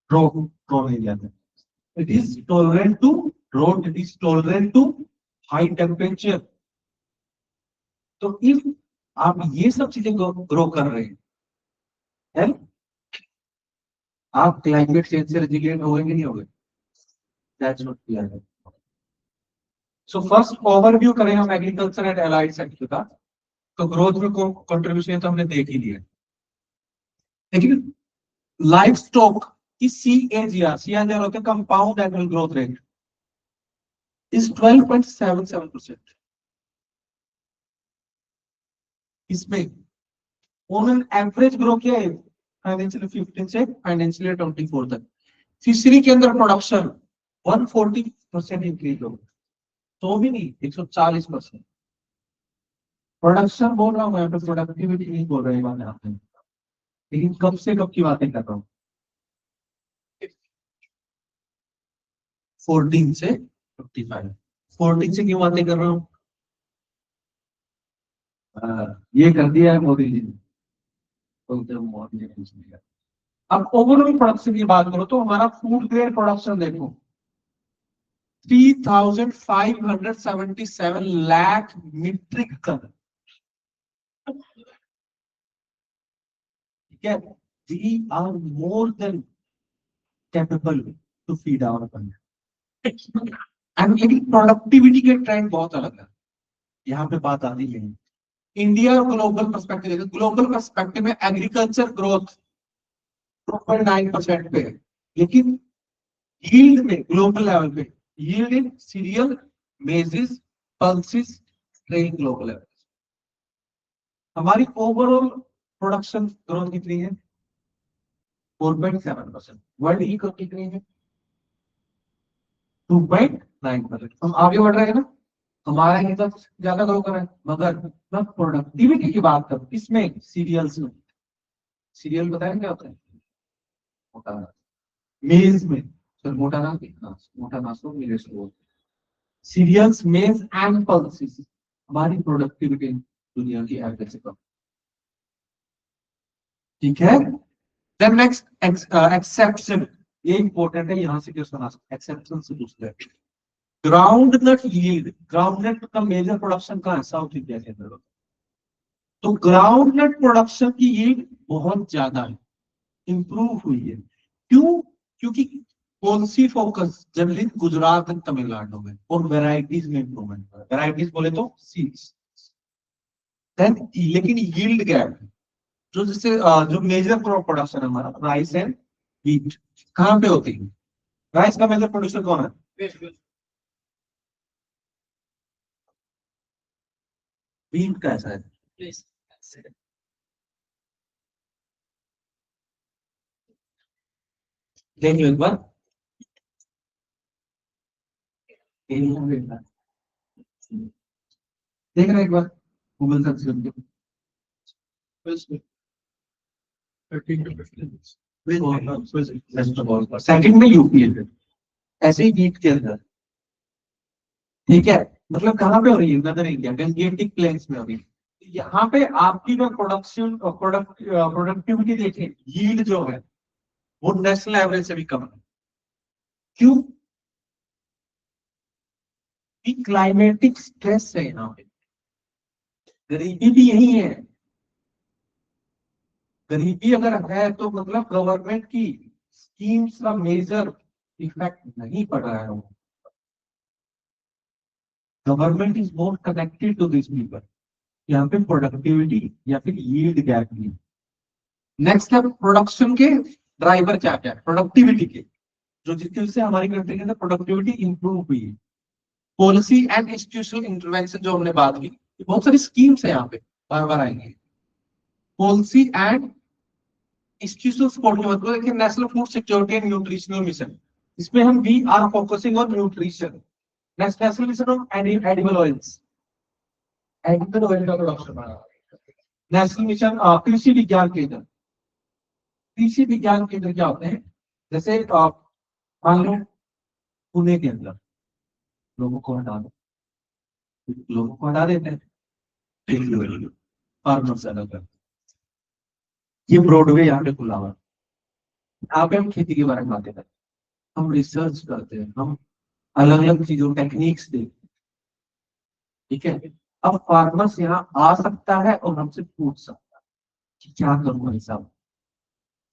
ड्रोट ड्रोन एरिया में it is tolerant to drought, it is tolerant to high temperature. तो इफ आप ये सब चीजें ग्रो कर रहे हैं, आप क्लाइमेट चेंज से रेजिलिएंट होंगे नहीं होंगे? That's what we are. So first overview करें हम एग्रीकल्चर एंड एलाइड सेक्टर का, तो ग्रोथ में कंट्रीब्यूशन तो हमने देख ही लिया, लेकिन लाइफ स्टॉक की CAGR, CAGR होता है compound annual growth rate, is 12.77%। इसमें ऑन एन एवरेज ग्रो किया है फाइनेंशियल 15 से फाइनेंशियल 24 तक। फिशरी के अंदर प्रोडक्शन 140% इंक्रीज हो गया, तो भी नहीं 140%। प्रोडक्शन बोल रहा हूँ यहाँ पे, प्रोडक्टिविटी नहीं बोल रही बात यहाँ पे, लेकिन कब से कब की बातें कर रहा हूँ, 14 से 55। 14 से क्यों बातें कर रहा हूँ? ये कर दिया है मोदी जी ने, तो मोदी ने पूछ लिया। अब ओवरऑल प्रोडक्शन की बात करो तो हमारा फूड ग्रेड प्रोडक्शन देखो, 3,577 लाख मीट्रिक टन। ठीक है, we are more than capable to feed our country. And लेकिन प्रोडक्टिविटी के ट्रेंड बहुत अलग है, यहाँ पे बात आती है। इंडिया और ग्लोबल पर्सपेक्टिव देखो, ग्लोबल पर्सपेक्टिव में एग्रीकल्चर ग्रोथ 2.9% पे है, लेकिन यील्ड में ग्लोबल लेवल पे yield in serial, mazes, pulses, grain global level, हमारी ओवरऑल प्रोडक्शन ग्रोथ कितनी है? 4.7%। वर्ल्ड की ग्रोथ कितनी है? 2.9%। हम आगे बढ़ रहे हैं ना, हमारा ये तो ज्यादा ग्रो कर रहा है, मगर मैं प्रोडक्टिविटी की बात करूं इसमें, सीरियल्स में, सीरियल बताएं क्या होता है? मोटा अनाज। मेज में सर, मोटा अनाज कितना? मोटा अनाज तो मेरे से बोलते हैं। सीरियल्स, मेज एंड पल्सेस, हमारी प्रोडक्टिविटी दुनिया की एवरेज से कम। ठीक है। देन नेक्स्ट एक्सेप्शन, ये इंपॉर्टेंट है, यहां से क्वेश्चन आ सकता है, एक्सेप्शन से पूछते हैं। Groundnut yield, groundnut का मेजर प्रोडक्शन कहाँ है? साउथ इंडिया के अंदर। तो ग्राउंड नट प्रोडक्शन की यील्ड बहुत ज्यादा है, इंप्रूव हुई है। क्यों? क्योंकि policy focus generally Gujarat and Tamil Nadu में, और वेराइटीज में इंप्रूवमेंट, वेराइटीज बोले तो सीड्स। देन लेकिन यील्ड गैप, जो जैसे जो मेजर प्रोडक्शन है हमारा, राइस एंड व्हीट, कहाँ पे होती है? राइस का मेजर प्रोड्यूसर कौन है? व्हीट का ऐसा है, देख लो एक बार, देख रहे एक बार गूगल सर्च करके। सेकंड में यूपी है, ऐसे ही व्हीट के अंदर। ठीक है, मतलब कहाँ पे हो रही है? नदर इंडिया, गंगेटिक प्लेन्स में हो रही है। यहाँ पे आपकी जो प्रोडक्टिविटी देखें, यील्ड जो है वो नेशनल एवरेज से भी कम है। क्यों? कि क्लाइमेटिक स्ट्रेस है यहाँ पे, गरीबी भी यही है। गरीबी अगर है तो मतलब गवर्नमेंट की स्कीम्स का मेजर इफेक्ट नहीं पड़ रहा है। Government is more connected to this people. यहाँ पे प्रोडक्टिविटी या फिर यील्ड गैप नहीं। नेक्स्ट है प्रोडक्शन के ड्राइवर क्या क्या है, प्रोडक्टिविटी के, जो जिसकी वजह से हमारी कंट्री के अंदर प्रोडक्टिविटी इंप्रूव हुई है। पॉलिसी एंड इंस्टीट्यूशनल इंटरवेंशन जो हमने बात की, बहुत सारी स्कीम्स है यहाँ पे, बार बार आएंगे। पॉलिसी एंड इंस्टीट्यूशनल सपोर्ट की मतलब देखिए, national food security and nutritional mission, इसमें हम we are focusing on nutrition. National mission on edible oils, edible oil का production. National mission Krishi Vigyan केंद्र, कृषि विज्ञान केंद्र क्या होते हैं? जैसे आप मान लो पुणे के अंदर लोगों को हटा दो, लोगों को हटा देते हैं, फार्मर्स अलग, ये ब्रॉडवे यहाँ पे खुला हुआ है। यहाँ पे हम खेती के बारे में बातें करते हैं, हम रिसर्च करते हैं, हम अलग अलग चीजों टेक्निक्स देखते हैं। ठीक है, अब फार्मर्स यहाँ आ सकता है और हमसे पूछ सकता है कि क्या करूँ हिसाब।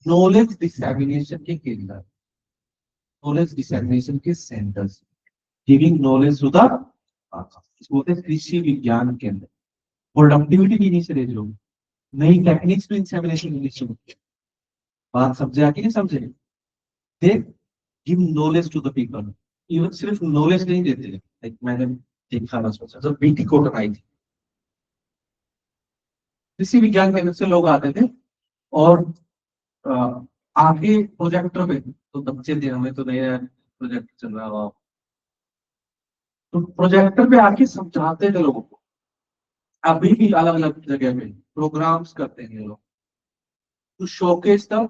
नॉलेज डिसेमिनेशन के केंद्र, नॉलेज डिसेमिनेशन के centres, giving knowledge to the, बोलते हैं कृषि विज्ञान केंद्र। प्रोडक्टिविटी भी नीचे ले जाओ, नई टेक्निक्स भी इंसेमिनेशन नीचे। बात समझे आगे नहीं समझे? They give knowledge to the people, even सिर्फ नॉलेज नहीं देते। लाइक मैंने देखा ना, सोचा जब बीटी कोट आई थी, कृषि विज्ञान केंद्र से लोग आते थे, और आगे प्रोजेक्टर पे तो बच्चे थे, हमें तो नया प्रोजेक्ट चल रहा हुआ, तो प्रोजेक्टर पे आके समझाते थे लोगों को। अभी भी अलग अलग जगह पे प्रोग्राम्स करते हैं ये लोग, to showcase the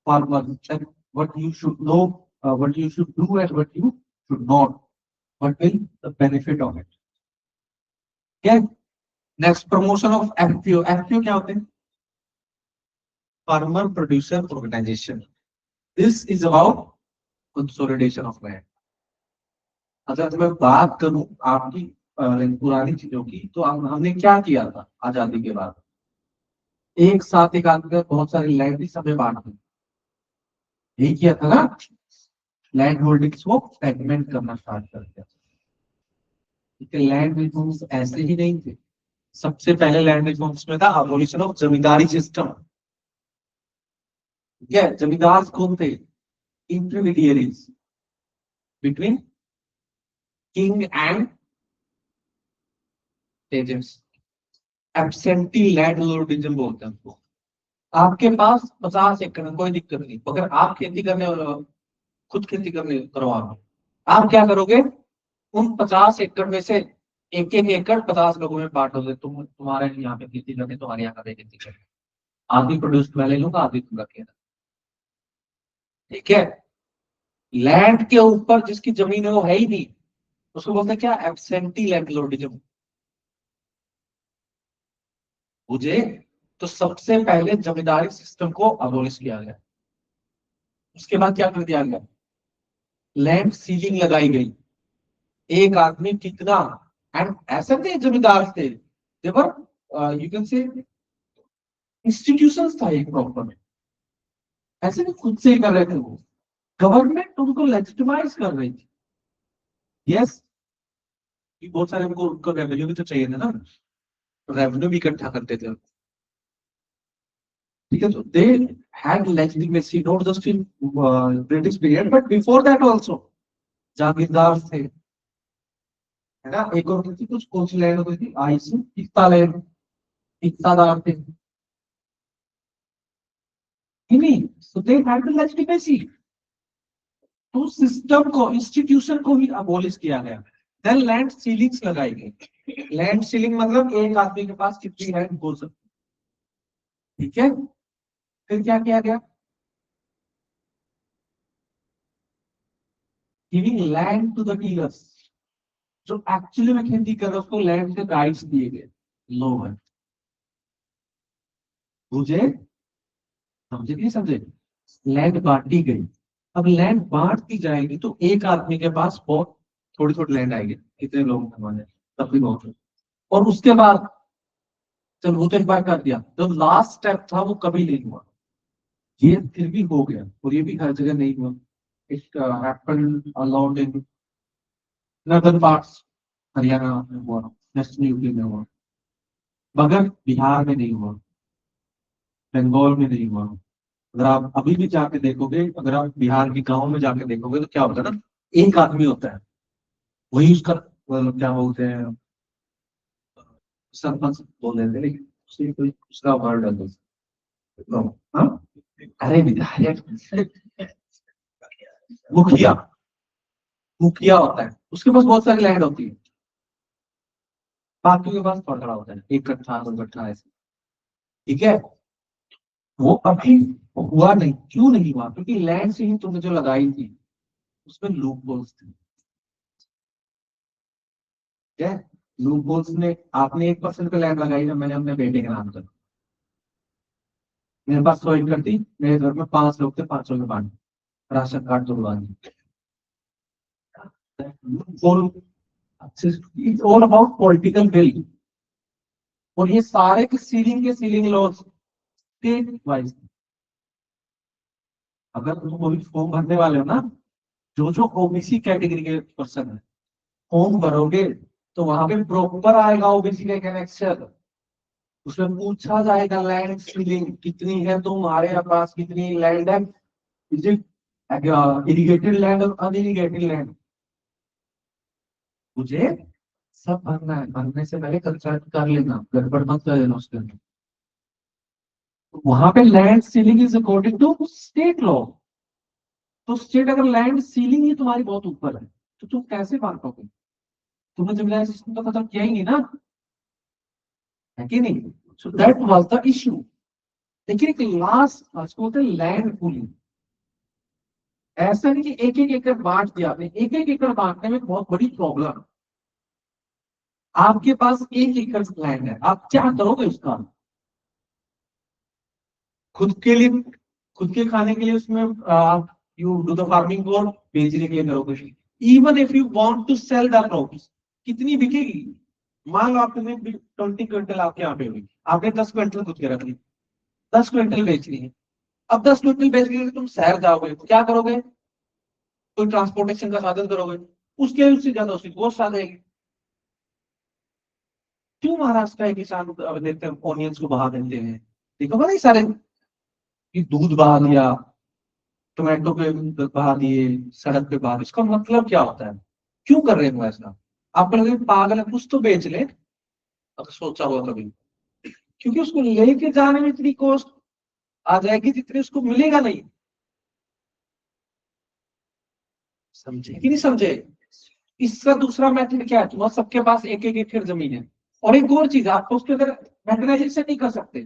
farmer and what you should know, what you should do and what you should not, what will the benefit of it. Okay, next promotion of FPO, FPO क्या होते हैं? Farmer Producer Organization, this is about consolidation of land. अगर मैं बात करूं आपकी पुरानी चीजों की, तो हमने क्या किया था आजादी के बाद? एक साथ एक आदमी बहुत सारी लैंड भी समय बांट दी, यही किया था ना, लैंड होल्डिंग्स को फ्रेगमेंट करना स्टार्ट कर दिया। लैंड रिफॉर्म्स ऐसे ही नहीं थे, सबसे पहले लैंड रिफॉर्म्स में था अबोलिशन ऑफ जमींदारी सिस्टम। ठीक है, जमींदार कौन थे? Intermediaries between king and agents. Absentee landlordism बोलते हैं उसको। आपके पास 50 एकड़ है, कोई दिक्कत नहीं, अगर आप खेती करने वाले हो, खुद खेती करने करो, आप क्या करोगे? उन 50 एकड़ में से एक एक एकड़ 50 लोगों में बांट दोगे। तुम्हारे यहाँ पे खेती करनी, तुम्हारे यहाँ पे खेती करनी, आधी प्रोड्यूस मैं ले लूंगा, आधी तुम रखेगा। ठीक है, लैंड के ऊपर जिसकी जमीन है वो है ही नहीं, उसको बोलते हैं क्या? Absentee landlordism. बुझे? तो सबसे पहले जमींदारी सिस्टम को अबोलिश किया गया। उसके बाद क्या कर दिया गया? लैंड सीलिंग लगाई गई। एक आदमी कितना, एंड ऐसे थे जमींदार थे, देवर यू कैन से इंस्टीट्यूशंस था एक प्रॉपर, ऐसे नहीं खुद से ही कर रहे थे वो, गवर्नमेंट उनको लेजिटिमाइज कर रही थी। यस, बहुत सारे उनको रेवेन्यू भी तो चाहिए था ना, रेवेन्यू भी इकट्ठा करते थे। ठीक है, तो they had legitimacy not just in British period but before that also. जागीरदार थे, है ना। एक और थी कुछ, कौन सी लैंड होती थी? आईसी इक्ता लैंड, इक्तादार थे। नहीं, so they had the legitimacy। तो सिस्टम को, इंस्टीट्यूशन को ही अबोलिश किया गया। देन लैंड सीलिंग्स लगाई गई। लैंड सीलिंग मतलब एक आदमी के पास कितनी लैंड हो सकती। ठीक है, फिर क्या किया गया? Giving land to the dealers, जो एक्चुअली में खेती कर रहे उसको लैंड के राइट्स दिए गए। लो है, मुझे समझे नहीं समझे? लैंड बांटी गई। अब लैंड बांट दी जाएगी तो एक आदमी के पास बहुत थोड़ी थोड़ी लैंड आएगी, कितने लोग करवाने, तब भी बहुत। और उसके बाद जब वो तो एक बार कर दिया, जो लास्ट स्टेप था वो कभी नहीं हुआ। ये फिर भी हो गया, और ये भी हर जगह नहीं हुआ। It happened a lot in northern parts, Haryana में हुआ, वेस्टर्न यूपी में हुआ, मगर बिहार में नहीं हुआ, बंगाल में नहीं हुआ। अगर आप अभी भी जाके देखोगे, अगर आप बिहार के गांव में जाके देखोगे तो क्या होता है ना, एक आदमी होता है, वही उसका क्या बोलते हैं, सरपंच बोल देते हैं, लेकिन उसकी कोई उसका वर्ड है तो, हाँ? अरे विधायक, मुखिया, मुखिया होता है, उसके पास बहुत सारी लैंड होती है, बाकी के पास थोड़ा होता है, एक कट्ठा दो कट्ठा ऐसे। ठीक है, वो अभी हुआ नहीं। क्यों नहीं हुआ? क्योंकि लैंड से ही तुमने जो लगाई थी उसमें लूप होल्स थे। ठीक है, लूप होल्स में आपने 1% पे लैंड लगाई ना, मैंने अपने बेटे के नाम पर, मेरे पास 100 एकड़ थी, मेरे घर में 5 लोग थे, 500 के पानी, राशन कार्ड तोड़वा दी। It's all about political will. और ये सारे के सीलिंग लॉज स्टेट वाइज। अगर तुम अभी फॉर्म भरने वाले हो ना, जो जो ओबीसी कैटेगरी के पर्सन है, फॉर्म भरोगे तो वहां पे प्रॉपर आएगा ओबीसी का कनेक्शन। उसमें पूछा जाएगा लैंड सीलिंग कितनी है, तुम्हारे पास कितनी लैंड है, इज इट इरिगेटेड लैंड और अनइरिगेटेड लैंड। मुझे सब भरना है, भरने से पहले कंसल्ट कर लेना, गड़बड़ मत कर लेना उसके अंदर। वहां पे land ceiling is according to state law. तो स्टेट अगर लैंड सीलिंग ही तुम्हारी बहुत ऊपर है तो तुम कैसे बांटोगे? तुमने जमींदारी सिस्टम तो खत्म किया ही नहीं ना, है कि नहीं? So that was the issue. लेकिन एक लास्ट उसको बोलते हैं लैंड पूलिंग। ऐसा नहीं कि एक एक एकड़ बांट दिया आपने, एक एक एकड़ बांटने में बहुत बड़ी प्रॉब्लम। आपके पास 1 एकड़ लैंड है, आप क्या करोगे उसका? खुद के लिए, खुद के खाने के लिए उसमें आप यू डू द फार्मिंग, और बेचने के लिए करोगे। Even if you want to sell the crops, कितनी बिकेगी? मान लो आपने 20 क्विंटल आपके यहाँ पे हुई, आपने 10 क्विंटल खुद के रख ली, 10 क्विंटल बेच ली है। अब 10 क्विंटल बेच के तुम शहर जाओगे तो क्या करोगे? कोई ट्रांसपोर्टेशन का साधन करोगे, उसके उससे ज्यादा उसकी कॉस्ट आ जाएगी। क्यों महाराष्ट्र का एक किसान देते हैं ऑनियंस को बहा देते हैं? देखो ना ये सारे, ये दूध बहा दिया, टोमेटो पे बहा दिए, सड़क पे बहा दिए, इसका मतलब क्या होता है? क्यों कर रहे हैं ऐसा? आपको लगे पागल है, कुछ तो बेच ले। अगर सोचा हुआ कभी, क्योंकि उसको लेके जाने में इतनी कॉस्ट आ जाएगी जितनी उसको मिलेगा नहीं। समझे कि नहीं समझे? इसका दूसरा मेथड क्या है? तुम्हारा सबके पास एक एक एकड़ जमीन है, और एक और चीज, आप उसके अंदर मैकेनाइजेशन नहीं कर सकते।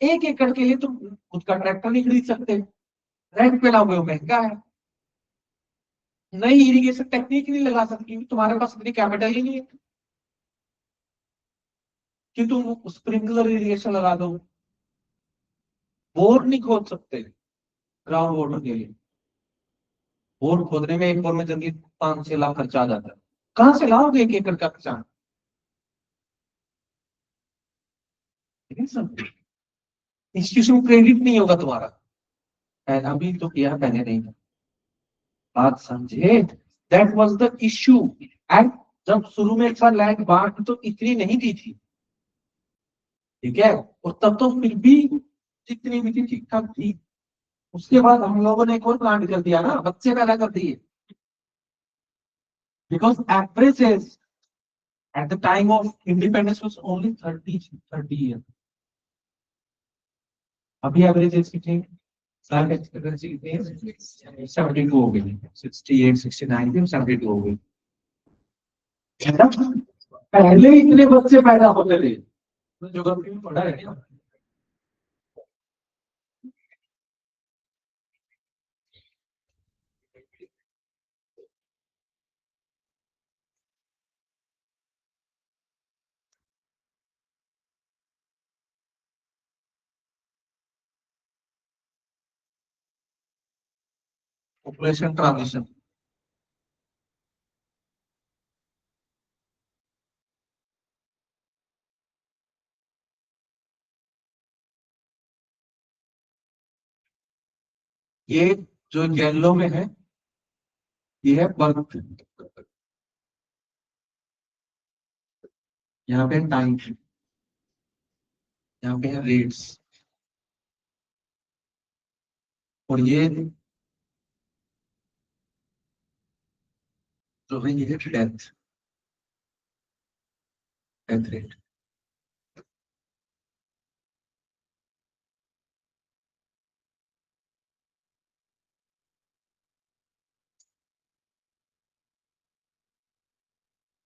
1 एकड़ के लिए तुम खुद का ट्रैक्टर नहीं खरीद सकते, रेंट पे लाओगे वो महंगा है। नई इरिगेशन टेक्निक नहीं लगा सकती क्योंकि तुम्हारे पास इतनी कैपिटल ही नहीं है कि तुम स्प्रिंकलर इरिगेशन लगा दो। बोर नहीं खोद सकते ग्राउंड वाटर के लिए, बोर खोदने में एक बोर में जल्दी 5-6 लाख खर्चा आ जाता है। कहां से लाओगे 1 एकड़ का किसान? इंस्टीट्यूशन क्रेडिट नहीं होगा तुम्हारा। अभी तो किया, पहले नहीं था। बात समझे? That was the issue. And जब शुरू में एक बार लैंड बांट तो इतनी नहीं दी थी, ठीक है, और तब तो फिर भी जितनी भी थी ठीक ठाक थी। उसके बाद हम लोगों ने एक और प्लांट कर दिया ना, बच्चे पैदा कर दिए। Because average age at the time of independence was only 30 year. अभी एवरेज एज कितनी? लाइफ एक्सपेक्टेंसी कितनी है? 72 हो गई, 68 69 थी, 72 हो गई। पहले इतने बच्चे पैदा होते थे, ज्योग्राफी में पढ़ा है क्या? Population transition. ये जो येलो में है, ये है बर्थ। यहाँ पे टाइम, यहाँ पे है रेट्स, और ये जो है ये है डेथ, डेथ रेट।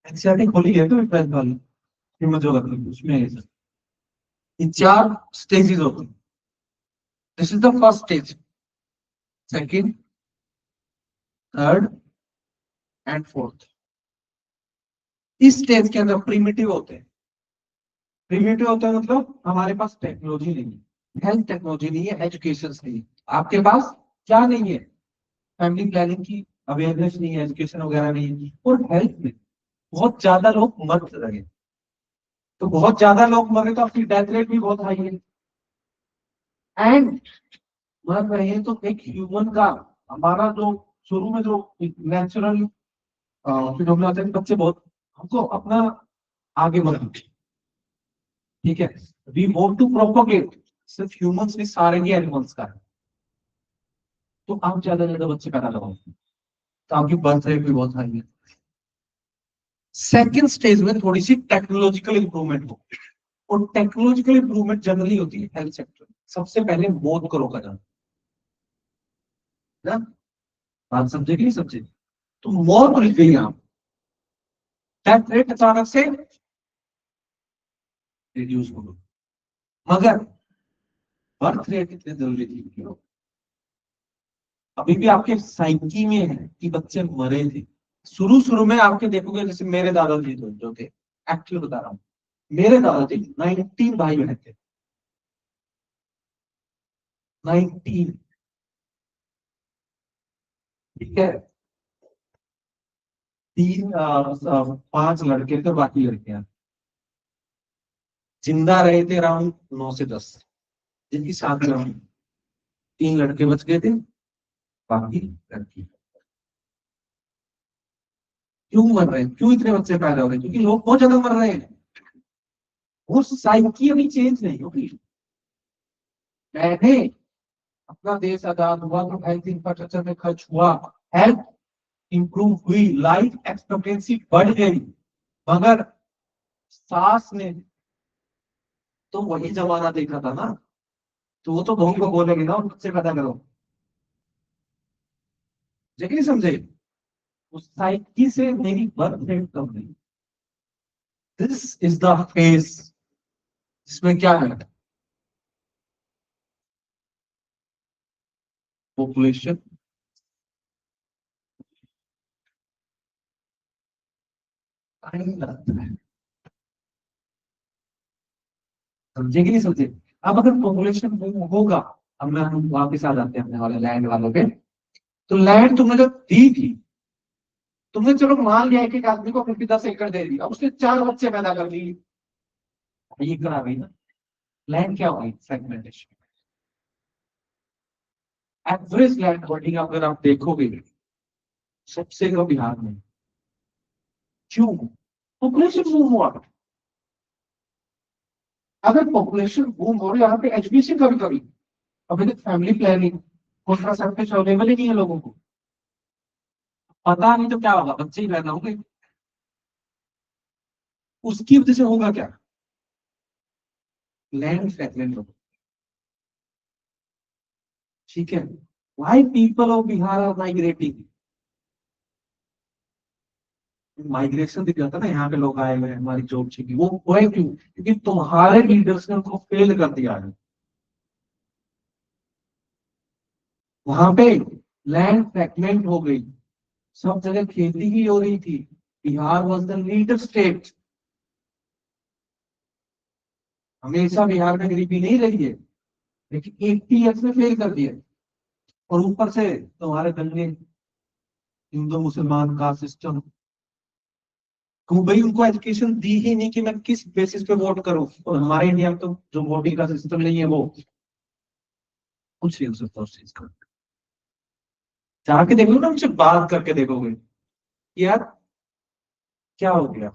एनसीईआरटी खोली है तो ट्वेल्थ वाली, हिम्मत जो करती है उसमें है सर। ये 4 स्टेजेस होते हैं। This is the first stage, second, third and fourth. इस स्टेज के अंदर प्रीमिटिव होते हैं। प्रीमिटिव होता है मतलब हमारे पास टेक्नोलॉजी नहीं है, हेल्थ टेक्नोलॉजी नहीं है, एजुकेशन नहीं है। आपके पास क्या नहीं है? फैमिली प्लानिंग की अवेयरनेस नहीं है, एजुकेशन वगैरह नहीं है, और हेल्थ में बहुत ज्यादा लोग मर रहे। तो बहुत ज्यादा लोग मरे तो आपकी डेथ रेट भी बहुत हाई है। एंड मर रहे हैं तो एक ह्यूमन का, हमारा जो शुरू में जो नेचुरल फिनोमेना होता है कि बच्चे बहुत, हमको अपना आगे बढ़ना, ठीक है, वी वांट टू प्रोपोगेट। सिर्फ ह्यूमंस नहीं, सारे ही एनिमल्स का है। तो आप ज्यादा ज्यादा बच्चे पैदा लगाओ, तो आपकी बर्थ रेट भी बहुत हाई है। सेकेंड स्टेज में थोड़ी सी टेक्नोलॉजिकल इंप्रूवमेंट हो, और टेक्नोलॉजिकल इंप्रूवमेंट जनरली होती है हेल्थ सेक्टर। सबसे पहले मौत को रोका जाना है ना। बात समझे कि नहीं समझे? तो मौत रुक गई, आप डेथ रेट अचानक से रिड्यूस हो गई। मगर बर्थ रेट कितने जरूरी थी? क्यों? अभी भी आपके साइकी में है कि बच्चे मरे थे। शुरू शुरू में आपके देखोगे, जैसे मेरे दादाजी जो थे, एक्चुअली बता रहा हूँ, मेरे दादाजी 19 भाई बहन थे, 19, ठीक है। 5 लड़के थे, बाकी लड़कियां। जिंदा रहे थे अराउंड 9 से 10, जिनकी शादी हुई। 3 लड़के बच गए थे, बाकी लड़की। क्यों मर रहे हैं? क्यों इतने बच्चे पैदा हो रहे हैं? क्योंकि लोग बहुत ज्यादा मर रहे हैं। वो साइकी अभी चेंज नहीं होगी। मैंने अपना देश आजाद हुआ तो हेल्थ इंफ्रास्ट्रक्चर में खर्च हुआ, हेल्थ इंप्रूव हुई, लाइफ एक्सपेक्टेंसी बढ़ गई, मगर सास ने तो वही जमाना देखा था ना, तो वो तो बहू को बोलेगी ना उनसे पता करो। लेकिन समझे, उस साइकी से मेरी बर्थ रेट कम नहीं। This is the phase. इसमें क्या है, पॉपुलेशन टाइम लगता है। समझे कि नहीं समझे? अब अगर पॉपुलेशन होगा, अब मैं हम वापिस आ जाते हैं अपने वाले लैंड वालों पे। तो लैंड तुमने जब दी थी, तुमने चलो मान लिया एक एक आदमी को 10 एकड़ दे दी, अब उसने 4 बच्चे पैदा कर लिए, ये करा गई ना। लैंड क्या होगी, फ्रेगमेंटेशन। एवरेज लैंड होल्डिंग अगर आप देखोगे सबसे कम बिहार में। क्यों? पॉपुलेशन बूम हुआ। अगर पॉपुलेशन बूम हो रही है यहाँ पे एजुकेशन कभी कभी, अभी तक फैमिली प्लानिंग कॉन्ट्रासेप्टिव अवेलेबल ही नहीं है लोगों को, पता नहीं तो क्या होगा, बच्चे ही पैदा होंगे। उसकी वजह से होगा क्या, लैंड फ्रैगमेंट होगा। ठीक है, why people of Bihar are migrating. Migration दिख जाता है ना, यहाँ पे लोग आए हुए हैं हमारी जॉब चाहिए, वो है क्यों, क्योंकि तुम्हारे लीडर्स ने उनको फेल कर दिया है। वहां पे लैंड फ्रैगमेंट हो गई, सब जगह खेती ही हो रही थी। Bihar was the leader state. हमेशा बिहार में गरीबी नहीं रही है, लेकिन 80 ईयर्स में फेल कर दिया। और ऊपर से तुम्हारे दंगे, हिंदू मुसलमान का सिस्टम, भाई उनको एजुकेशन दी ही नहीं कि मैं किस बेसिस पे वोट करूं। और हमारे इंडिया में तो जो वोटिंग का सिस्टम नहीं है, वो कुछ नहीं हो सकता उस चीज का। जाके देखो ना, उनसे बात करके देखोगे कि यार क्या हो गया,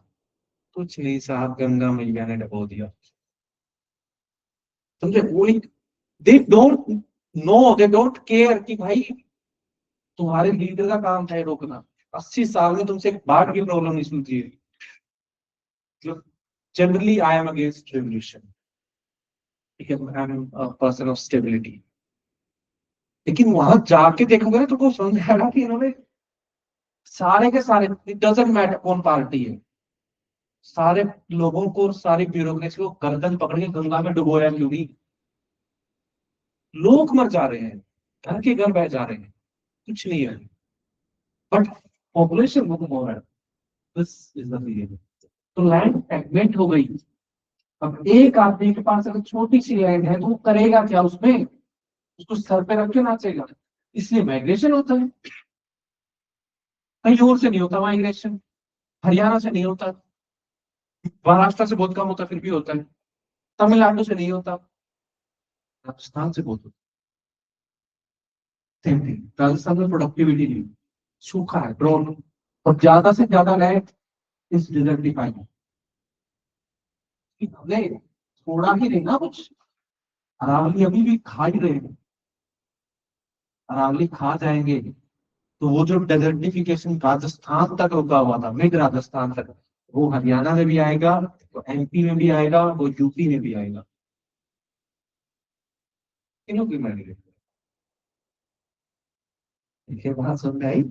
कुछ नहीं साहब, गंगा मैया ने डबो दिया। समझे, वो they don't know, they don't care कि भाई तुम्हारे लीडर का काम है रोकना। 80 साल में तुमसे एक बाढ़ की प्रॉब्लम नहीं सुनती है। मतलब generally I am against revolution, ठीक है, I am person of stability. लेकिन वहां जाके देखोगे ना, तुमको समझ आएगा कि इन्होंने सारे के सारे, इट डजेंट मैटर कौन पार्टी है, सारे लोगों को, सारी ब्यूरोक्रेसी को गर्दन पकड़ के गंगा में डुबोया क्यों नहीं। लोग मर जा रहे हैं, घर के घर बह जा रहे हैं, कुछ नहीं है, बट पॉपुलेशन बहुत हो रहा है। This is the reason. तो लैंड फ्रैगमेंट हो गई। अब एक आदमी के पास अगर छोटी सी लैंड है तो वो करेगा क्या उसमें, उसको सर पे रख के नाचेगा। इसलिए माइग्रेशन होता है। कहीं और से नहीं होता माइग्रेशन, हरियाणा से नहीं होता, महाराष्ट्र से बहुत कम होता, फिर भी होता है। तमिलनाडु से नहीं होता, राजस्थान से बहुत होता है। सेम थिंग, राजस्थान में प्रोडक्टिविटी नहीं, सूखा है, ड्रॉन, और ज्यादा से ज्यादा लैंड इस डिजर्टिफाइड। हमने छोड़ा ही नहीं ना कुछ, अरावली अभी भी खा ही रहे हैं। अरावली खा जाएंगे तो वो जो डेजर्टिफिकेशन राजस्थान तक रुका हुआ था, मिड राजस्थान तक, वो हरियाणा में भी आएगा, वो एमपी में भी आएगा, वो यूपी में भी आएगा। तीनों की मैंने देखिए, बात समझ आई।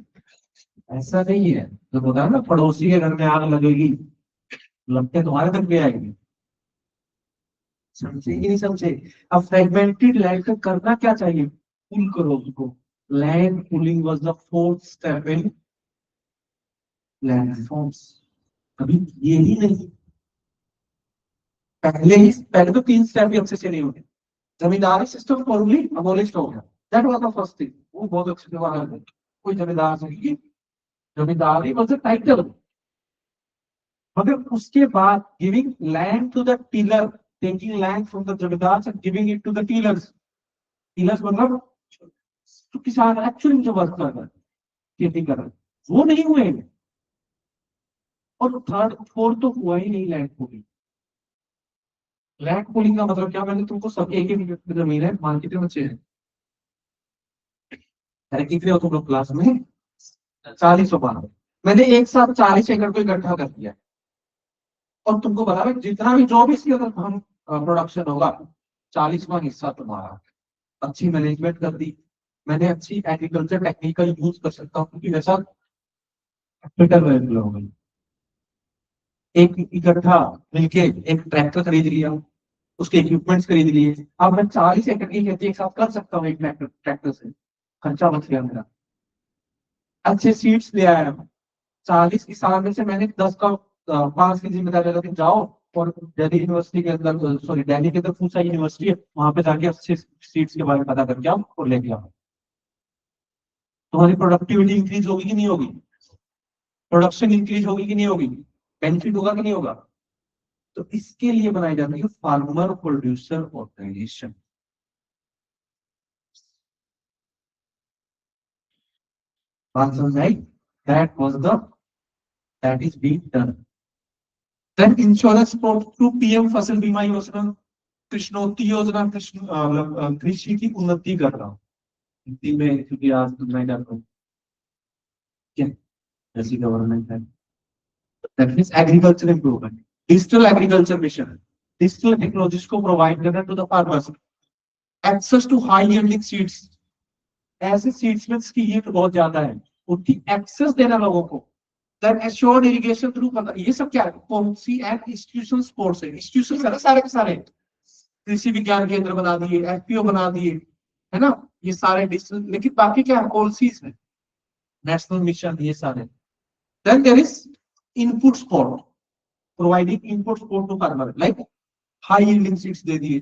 ऐसा नहीं है जो होता है ना, पड़ोसी के घर में आग लगेगी, लगते तुम्हारे तक भी आएगी। समझे कि नहीं समझे? अब फ्रेगमेंटेड लैंड का करना क्या चाहिए, पुल करो उसको। Land pulling was the fourth step in land reforms. कभी ये ही नहीं, पहले तो 3 स्टेप भी अच्छे से नहीं होते। जमींदारी सिस्टम फॉर्मली अबॉलिश हो गया, that was the first thing, वो बहुत अच्छे से वहां है। कोई जमींदार नहीं, जमींदारी वाज अ टाइटल। मगर उसके बाद giving land to the tiller, taking land from the zamindar and giving it to the tillers. Tillers मतलब तो किसान एक्चुअली जो वर्क कर रहा है, खेती कर रहा है, वो नहीं हुए। और थर्ड फोर्थ तो हुआ ही नहीं लैंड पूरी। लैंड पूलिंग का मतलब क्या, मैंने तुमको सब एक एक जमीन है मान कितने बच्चे हैं, अरे कितने हो तुम लोग क्लास में, 40 बार मैंने एक साथ 40 एकड़ को इकट्ठा कर दिया, और तुमको बता रहा जितना भी जो भी इसकी अगर हम प्रोडक्शन होगा 40वां हिस्सा तुम्हारा। अच्छी मैनेजमेंट कर दी मैंने, अच्छी एग्रीकल्चर टेक्निकल यूज कर सकता हूँ, क्योंकि वैसा कैपिटल अवेलेबल हो गई, एक इकट्ठा मिलके एक ट्रैक्टर खरीद लिया, उसके इक्विपमेंट्स खरीद लिए, अब मैं 40 एकड़ की खेती एक साथ कर सकता हूँ एक ट्रैक्टर ट्रैक्टर से, खर्चा बच गया मेरा। अच्छे सीड्स ले आया, 40 किसान में से मैंने 10 का 5 की जिम्मेदारी लगा कि जाओ और दिल्ली यूनिवर्सिटी के अंदर, सॉरी दिल्ली के अंदर पूसा यूनिवर्सिटी है, वहां पे जाके अच्छे सीड्स के बारे में पता करके आओ और लेके आओ। तुम्हारी प्रोडक्टिविटी इंक्रीज होगी कि नहीं होगी, प्रोडक्शन इंक्रीज होगी कि नहीं होगी, बेनिफिट होगा कि नहीं होगा। तो इसके लिए बनाई जाती है फार्मर प्रोड्यूसर ऑर्गेनाइजेशन। बात समझ आई, that was the, that is being done. Then insurance through PM Fasal Bima योजना, कृष्णोत्ती योजना, कृषि की उन्नति कर रहा हूँ हिंदी में, क्योंकि आज मैं क्या करूँ, क्या ऐसी गवर्नमेंट है। That means agriculture improvement, digital agriculture mission, digital technologies को प्रोवाइड करना to the farmers, access to high yielding seeds, ऐसे सीड्स में की yield बहुत ज्यादा है, उनकी एक्सेस देना लोगों को। देन एश्योर्ड इरिगेशन थ्रू, ये सब क्या है, पॉलिसी एंड इंस्टीट्यूशन स्पोर्ट्स है, इंस्टीट्यूशन सारे के सारे, कृषि विज्ञान केंद्र बना दिए, एफपीओ बना दिए, है ना, ये सारे डिजिटल, लेकिन बाकी क्या है, पॉलिसीज है, नेशनल मिशन, ये सारे। Then there is input support, providing input support to farmer, like high yielding seeds दे दिए,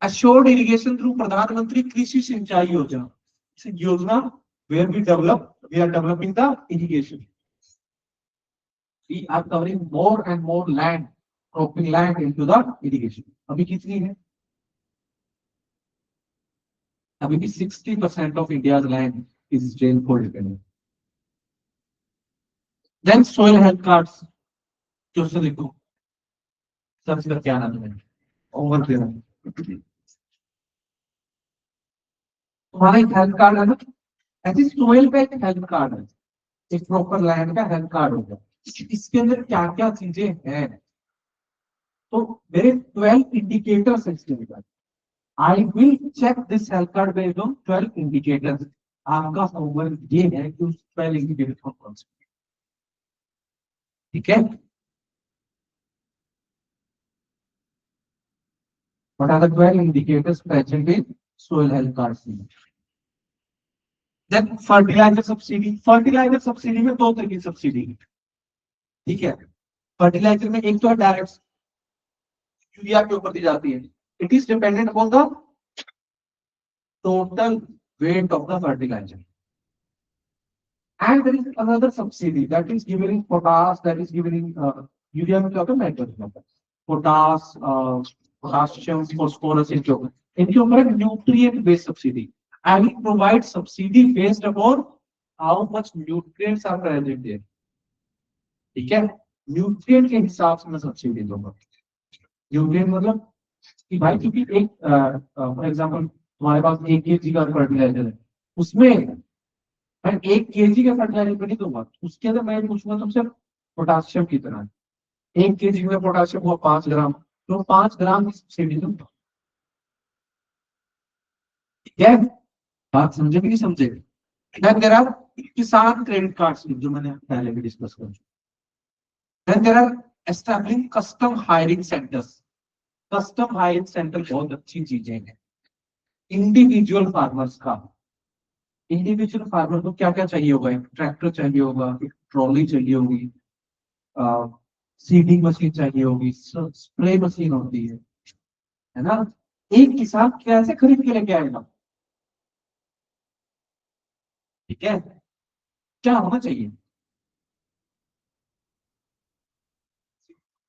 assured irrigation through प्रधानमंत्री कृषि सिंचाई योजना, इस योजना where we are developing the irrigation, we are covering more and more land, cropping land into the irrigation। अभी कितनी है, अभी भी 60% of India's land is rainfall dependent। then soil health cards, question लिखो, सर्च करके आना तुम्हें, ओवर दे रहा हूं। तुम्हारा एक हेल्थ कार्ड है ना, ऐसे सोइल पे एक हेल्थ कार्ड है, एक प्रॉपर लैंड का हेल्थ कार्ड होगा, इसके अंदर क्या क्या चीजें हैं, तो मेरे 12 इंडिकेटर्स है इसके अंदर। I will check this health card based on 12 indicators. आपका होमवर्क ये है कि उस 12 इंडिकेटर्स को कौन से, ठीक है, what are the 12 indicators present in soil health card. Then fertiliser subsidy में दो तरह की सब्सिडी, ठीक है, फर्टिलाइजर में एक तो है डायरेक्ट, यूरिया के ऊपर दी जाती है, it is dependent upon the total weight of the fertiliser. And there is another subsidy that is given in potash, that is given in urea में क्या होता है, नाइट्रोजन होता है, पोटास, पोटाशियम, फॉस्फोरस, इनके ऊपर nutrient based subsidy, and it provides subsidy based upon how much nutrients are present there, ठीक है, न्यूट्रिएंट के हिसाब से मैं सब्सिडी दूंगा। न्यूट्रिएंट मतलब कि भाई, क्योंकि एक फॉर एग्जांपल तुम्हारे पास 1 kg का फर्टिलाइजर है, उसमें मैं 1 kg का फर्टिलाइजर नहीं दूंगा, उसके अंदर मैं पूछूंगा तुमसे पोटाशियम कितना है, 1 kg में पोटाशियम हुआ 5 ग्राम, तो 5 ग्राम की सब्सिडी दूंगा, ठीक है, बात समझे कि नहीं समझे। Then there are Kisan credit cards, जो मैंने पहले भी डिस्कस कर चुका। Then there are establishing custom hiring centres, custom hiring centre बहुत अच्छी चीजें हैं इंडिविजुअल फार्मर्स का। इंडिविजुअल फार्मर को क्या क्या चाहिए होगा, एक ट्रैक्टर चाहिए होगा, एक ट्रॉली चाहिए होगी, सीडिंग मशीन चाहिए होगी, स्प्रे मशीन होती है ना, एक किसान कैसे खरीद के लेके आएगा, ठीक है, क्या होना चाहिए,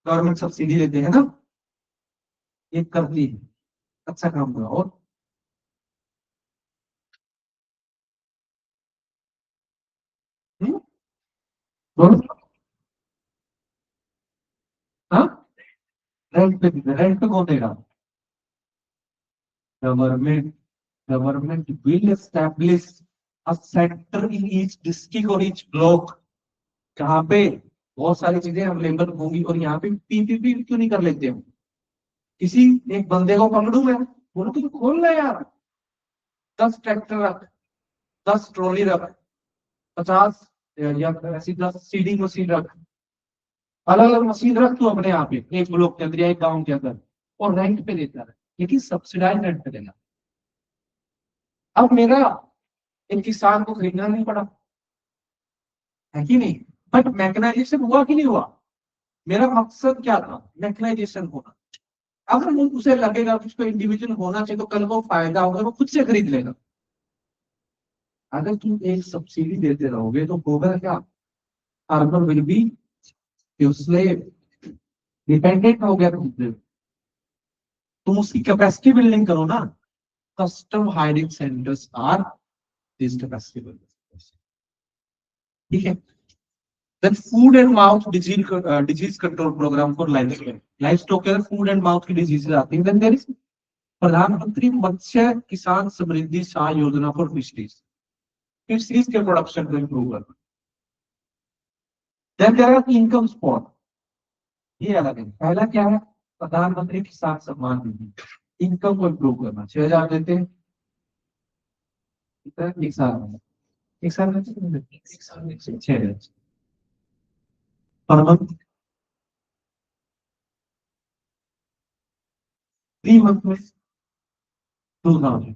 गवर्नमेंट सब्सिडी देते हैं ना, ये करती है, अच्छा काम करो। और हम्म, बोलो, हाँ, रेंट पे रेंट कौन देगा? Government. Government will establish a centre in each district और ईच ब्लॉक, जहाँ पे बहुत सारी चीजें अवेलेबल होंगी। और यहाँ पे पीपीपी क्यों नहीं कर लेते हम? किसी एक बंदे को पकड़ू मैं, बोलो तुम खोल ले यार, 10 ट्रैक्टर रख, 10 ट्रॉली रख, 50 या ऐसी 10 सीडिंग मशीन रख, अलग अलग मशीन रख तू अपने यहाँ पे एक ब्लॉक के अंदर या एक गाँव के अंदर, और रेंट पे देता है, लेकिन सब्सिडाइज रेंट पे देना। अब मेरा इन किसान को खरीदना नहीं पड़ा, है कि नहीं? बट मैकेनाइजेशन हुआ कि नहीं हुआ? मेरा मकसद क्या था? मैकेनाइजेशन होना। अगर वो उसे लगेगा कि उसको इंडिविजुअल होना चाहिए तो कल को फायदा होगा, वो खुद से खरीद लेगा। अगर तुम एक सब्सिडी देते रहोगे तो होगा क्या? फार्मर विल बी डिपेंडेंट हो गया तुमसे। तुम उसकी कैपेसिटी बिल्डिंग करो ना। Custom hiring centres are this capacity building. ठीक है। Then food and mouth disease control program for livestock. Livestock के फूड एंड माउथ की डिजीजेज आती हैं। Then there is प्रधानमंत्री मत्स्य किसान समृद्धि सहाय योजना फॉर फिशरीज, फिशरीज के प्रोडक्शन को इम्प्रूव करना। Then there are income spot, ये अलग है। पहला क्या है? प्रधानमंत्री किसान सम्मान निधि, इनकम को इम्प्रूव करना। 6,000 देते हैं एक साल में, एक साल में 6,000 पर मंथ, 3 मंथ में 2,000।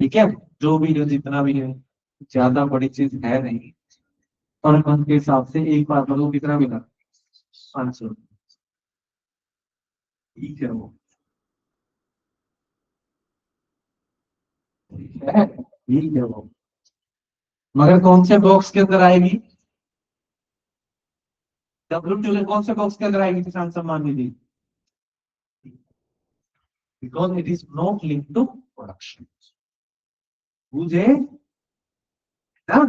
ठीक है, जो भी है जितना भी है, ज्यादा बड़ी चीज है नहीं। पर मंथ के हिसाब से एक बार मतलब कितना मिला? 500। ठीक है वो, ठीक है, ठीक है वो। मगर कौन से बॉक्स के अंदर आएगी? WTO कौन से बॉक्स के अंदर आएगी Kisan Samman Nidhi? Because it is not link to production. बुझे ना?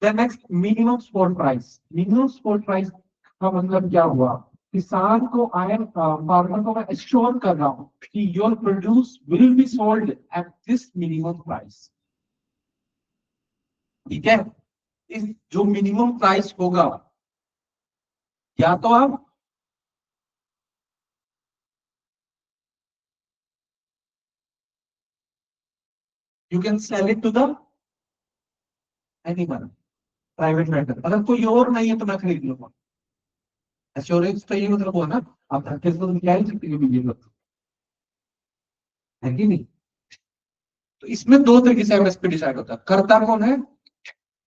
Next minimum support price. Minimum support price का मतलब क्या हुआ? किसान को आए फार्मर को मैं एश्योर कर रहा हूं कि your produce will be sold at this minimum price. ठीक है। इस जो मिनिमम प्राइस होगा, या तो आप you can sell it to the anyone, private vendor. अगर कोई और नहीं है तो मैं खरीद लूंगा। एश्योरेंस तो ये मतलब हुआ ना, आप धक्के से तो क्या ही सकते हो बीजेपी, है कि नहीं? तो इसमें दो तरीके से एमएसपी डिसाइड होता है। करता कौन है?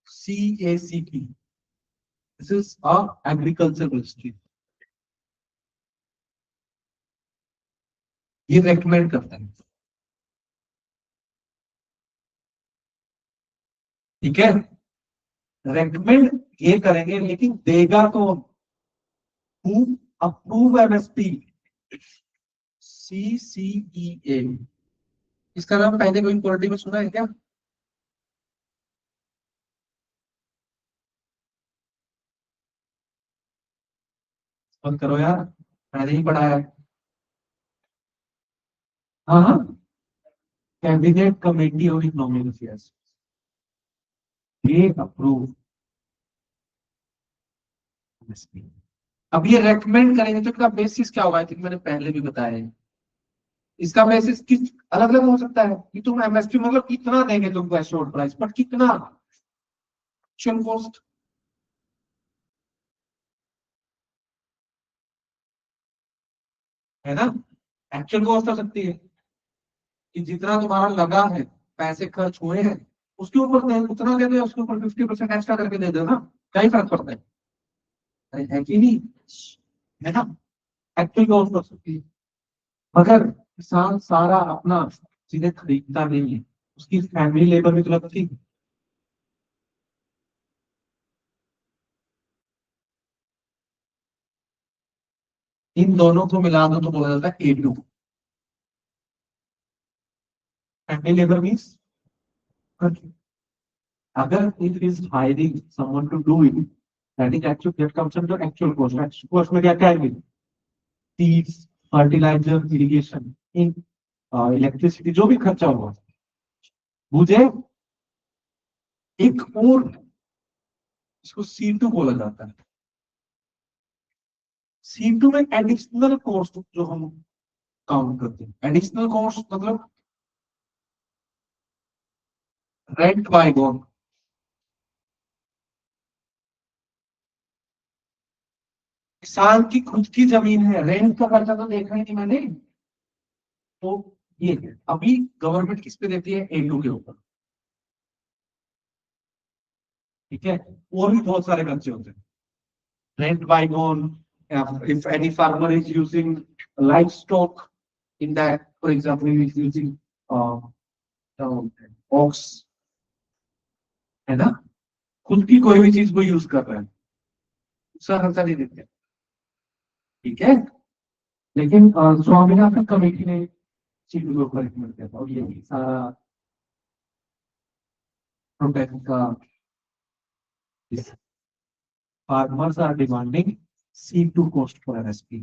CACP, this is a agriculture ministry, ये रेकमेंड करता है। ठीक है, रेकमेंड ये करेंगे, लेकिन देगा कौन? Who approve MSP? CCEA। इसका नाम पहले कोई पॉलिटी में सुना है क्या? बंद करो यार, मैंने ही पढ़ा है। हाँ हाँ, cabinet committee on economic affairs, ये अप्रूव एमएसपी। अब ये रेकमेंड करेंगे तो इसका बेसिस क्या होगा? आई थिंक मैंने पहले भी बताया है। इसका बेसिस किस अलग अलग हो सकता है कि तुम एमएसपी मतलब कितना देंगे तुमको एश्योर्ड प्राइस, बट कितना एक्चुअल कॉस्ट, है ना? एक्चुअल कॉस्ट हो सकती है कि जितना तुम्हारा लगा है, पैसे खर्च हुए हैं, उसके ऊपर उतना दे दो, उसके ऊपर 50% एक्स्ट्रा करके दे दो ना, क्या ही फर्क पड़ता है कि नहीं? है ना? एक्चुअल कॉस्ट हो सकती है। मगर किसान सारा अपना सीधे खरीदता नहीं है, उसकी फैमिली लेबर भी तो लगती है। इन दोनों को मिला दो तो बोला जाता है A2। फैमिली लेबर मीन्स अगर it is hiring someone to do it, that is actual, that comes under actual cost. Actual cost में क्या क्या है? Seeds, fertiliser, irrigation, and electricity, जो भी खर्चा हुआ, मुझे एक और, इसको C2 बोला जाता है। C2 में एडिशनल कॉस्ट जो हम काउंट करते हैं, एडिशनल कॉस्ट मतलब रेंट बाय बॉन्ड, किसान की खुद की जमीन है, रेंट का खर्चा तो देखा ही नहीं मैंने। तो ये है, अभी गवर्नमेंट किस पे देती है, A2 के ऊपर, ठीक है। और भी बहुत सारे खर्चे होते हैं, rent bye bond, if any farmer is using livestock in that, for example, he is using ox, है ना, खुद की कोई भी चीज को यूज कर रहा है, उसका खर्चा नहीं देते, ठीक है। लेकिन स्वामीनाथन कमेटी ने चीजों के ऊपर रिकमेंड किया था, और ये सारा प्रोटेक्ट का, farmers are demanding C2 cost for MSP.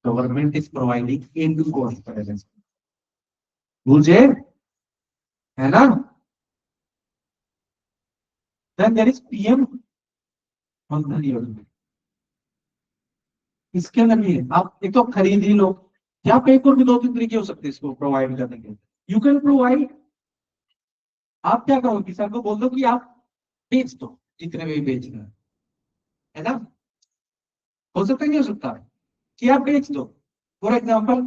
Government is providing A2 cost for MSP. मुझे, है ना। Then there is PM Mandhan योजना, इसके अंदर भी है, आप एक तो खरीद ही लो, या पे और भी 2-3 तरीके हो सकते हैं इसको प्रोवाइड करने के। यू कैन प्रोवाइड, आप क्या करो, किसान को बोल दो कि आप बेच दो जितने में भी बेचना है ना, हो सकता है नहीं हो सकता कि आप बेच दो। फॉर एग्जाम्पल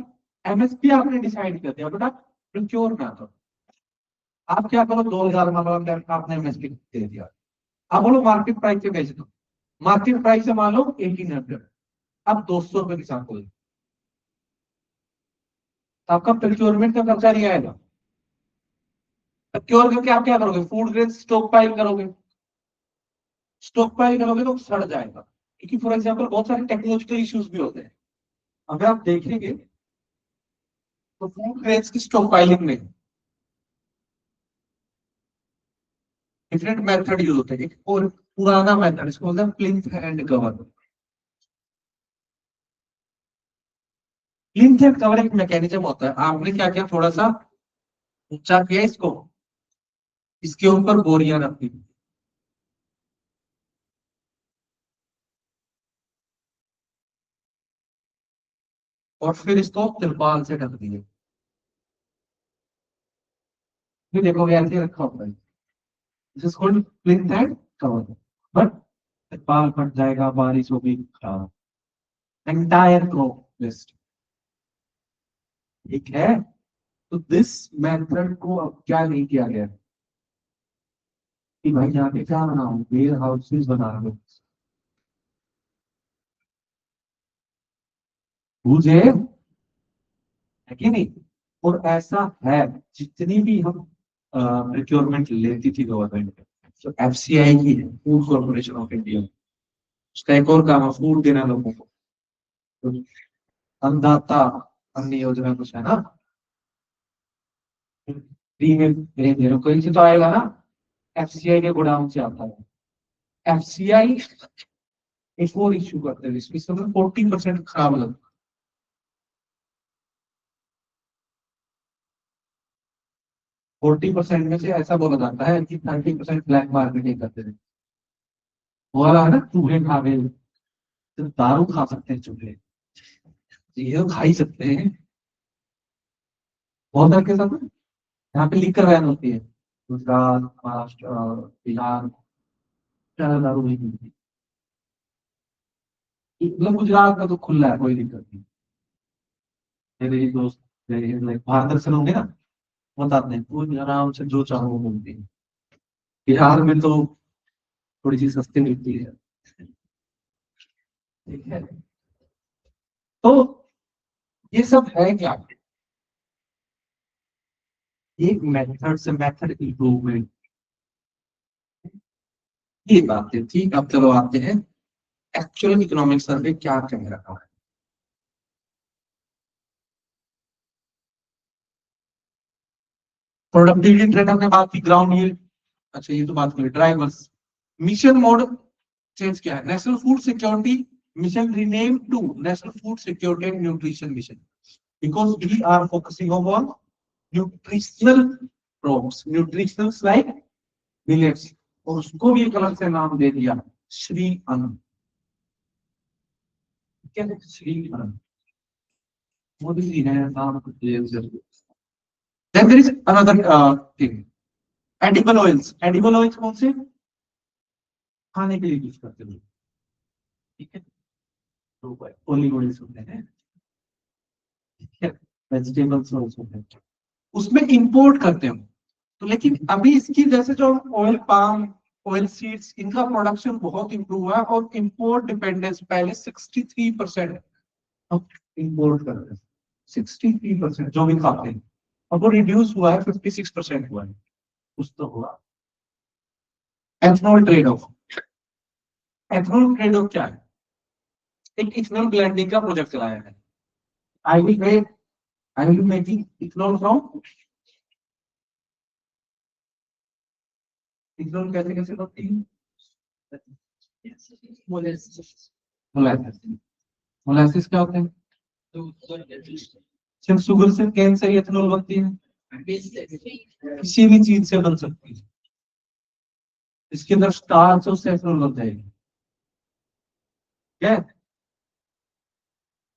MSP आपने डिसाइड कर दिया, बट आप प्रोक्योर ना करो, आप क्या करो, 2000 मान लो आपने MSP दे दिया, आप बोलो मार्केट प्राइस से बेच दो, मार्केट प्राइस से मान लो 1800, अब 200 रुपए किसान को, तो आपका प्रोक्योरमेंट का खर्चा नहीं आएगा। प्रोक्योर करके आप क्या करोगे, फूड ग्रेन स्टॉक पाइल करोगे, स्टॉक पाइल करोगे तो सड़ जाएगा, क्योंकि फॉर एग्जाम्पल बहुत सारे टेक्नोलॉजिकल इश्यूज भी होते हैं। अगर आप देखेंगे तो फूड ग्रेन्स की स्टॉक पाइलिंग में डिफरेंट मेथड यूज होते हैं, एक और पुराना मेथड, इसको बोलते हैं plinth and cover. Plinth and cover एक मैकेनिज्म होता है, आपने क्या किया, थोड़ा सा ऊंचा किया इसको, इसके ऊपर बोरियां रख दी, और फिर इसको तिरपाल से ढक दिए, फिर देखोगे ऐसे रखा होता है, this is called plinth and cover. But तिरपाल फट जाएगा, बारिश होगी, खराब, एंटायर क्रॉप वेस्ट, ठीक है। तो दिस मेथड को अब क्या नहीं किया गया कि भाई यहाँ पे क्या बनाओ, वेयर हाउसेस बना लो, मुझे है कि नहीं। और ऐसा है, जितनी भी हम प्रोक्योरमेंट लेती थी गवर्नमेंट, तो FCI की है, फूड कॉर्पोरेशन ऑफ इंडिया, उसका एक और काम है फूड देना लोगों को, तो अन्नदाता अन्न योजना कुछ है ना, फ्री में भेज दे रहे हो, कोई से तो आएगा ना, FCI के गोडाउन से आता है। FCI एक और इश्यू करते हैं, इसमें 40% खराब लगता है, 40% में से ऐसा बोला जाता है कि 30% ब्लैक मार्केटिंग करते थे। वो वाला है ना, चूहे खा गए, सिर्फ दारू खा सकते हैं चूहे, ये तो खा ही सकते हैं, बहुत तरह के सब यहाँ पे लीकर वैन होती है, गुजरात, महाराष्ट्र, बिहार, ज्यादा दारू नहीं मिलती, मतलब गुजरात का तो खुला है, कोई दिक्कत नहीं। मेरे दोस्त भारत दर्शन होंगे ना, बताते हैं वो आराम से जो चाहो वो मिलती है, बिहार में तो थोड़ी सी सस्ती मिलती है, ठीक है। तो ये सब है क्या, एक मेथड से मेथड इम्प्रूवमेंट, ये बात है, ठीक। अब चलो आते हैं एक्चुअल इकोनॉमिक सर्वे क्या कह रहा है। प्रोडक्टिविटी ट्रेंड हमने बात की, ग्राउंड यील्ड, अच्छा ये तो बात करी, ड्राइवर्स, मिशन मोड चेंज क्या है, national food security mission renamed to National Food Security and Nutrition Mission because we are focusing on nutritional crops, nutritionals like millets, और उसको भी एक अलग से नाम दे दिया श्री अन्न। क्या है श्री अन्न? मोदी जी ने नाम दिया। Then there is another thing, edible oils. Edible oils कौन से? खाने के लिए यूज करते हैं, ठीक है? तो ओलिव ऑयल्स होते हैं, ठीक है? वेजिटेबल्स ऑयल्स होते हैं, उसमें इंपोर्ट करते हैं। तो लेकिन अभी इसकी जैसे जो ऑयल पाम, ऑयल सीड्स, इनका प्रोडक्शन बहुत इंप्रूव हुआ और इंपोर्ट डिपेंडेंस पहले 63% अब इंपोर्ट कर रहे हैं, 63% जो भी खाते हैं, अब वो रिड्यूस हुआ है, 56% हुआ है। कुछ तो हुआ। Ethanol trade off, ethanol trade off क्या है? एक इथेनॉल ब्लेंडिंग का प्रोजेक्ट चलाया है। I will making ethanol from, ethanol कैसे कैसे बनती है? मोलेसिस, मोलेसिस क्या होता है? सिर्फ शुगर से, कैन से इथेनॉल बनती है? किसी भी चीज से बन सकती है, इसके अंदर स्टार्च और इथेनॉल बन जाएगी। क्या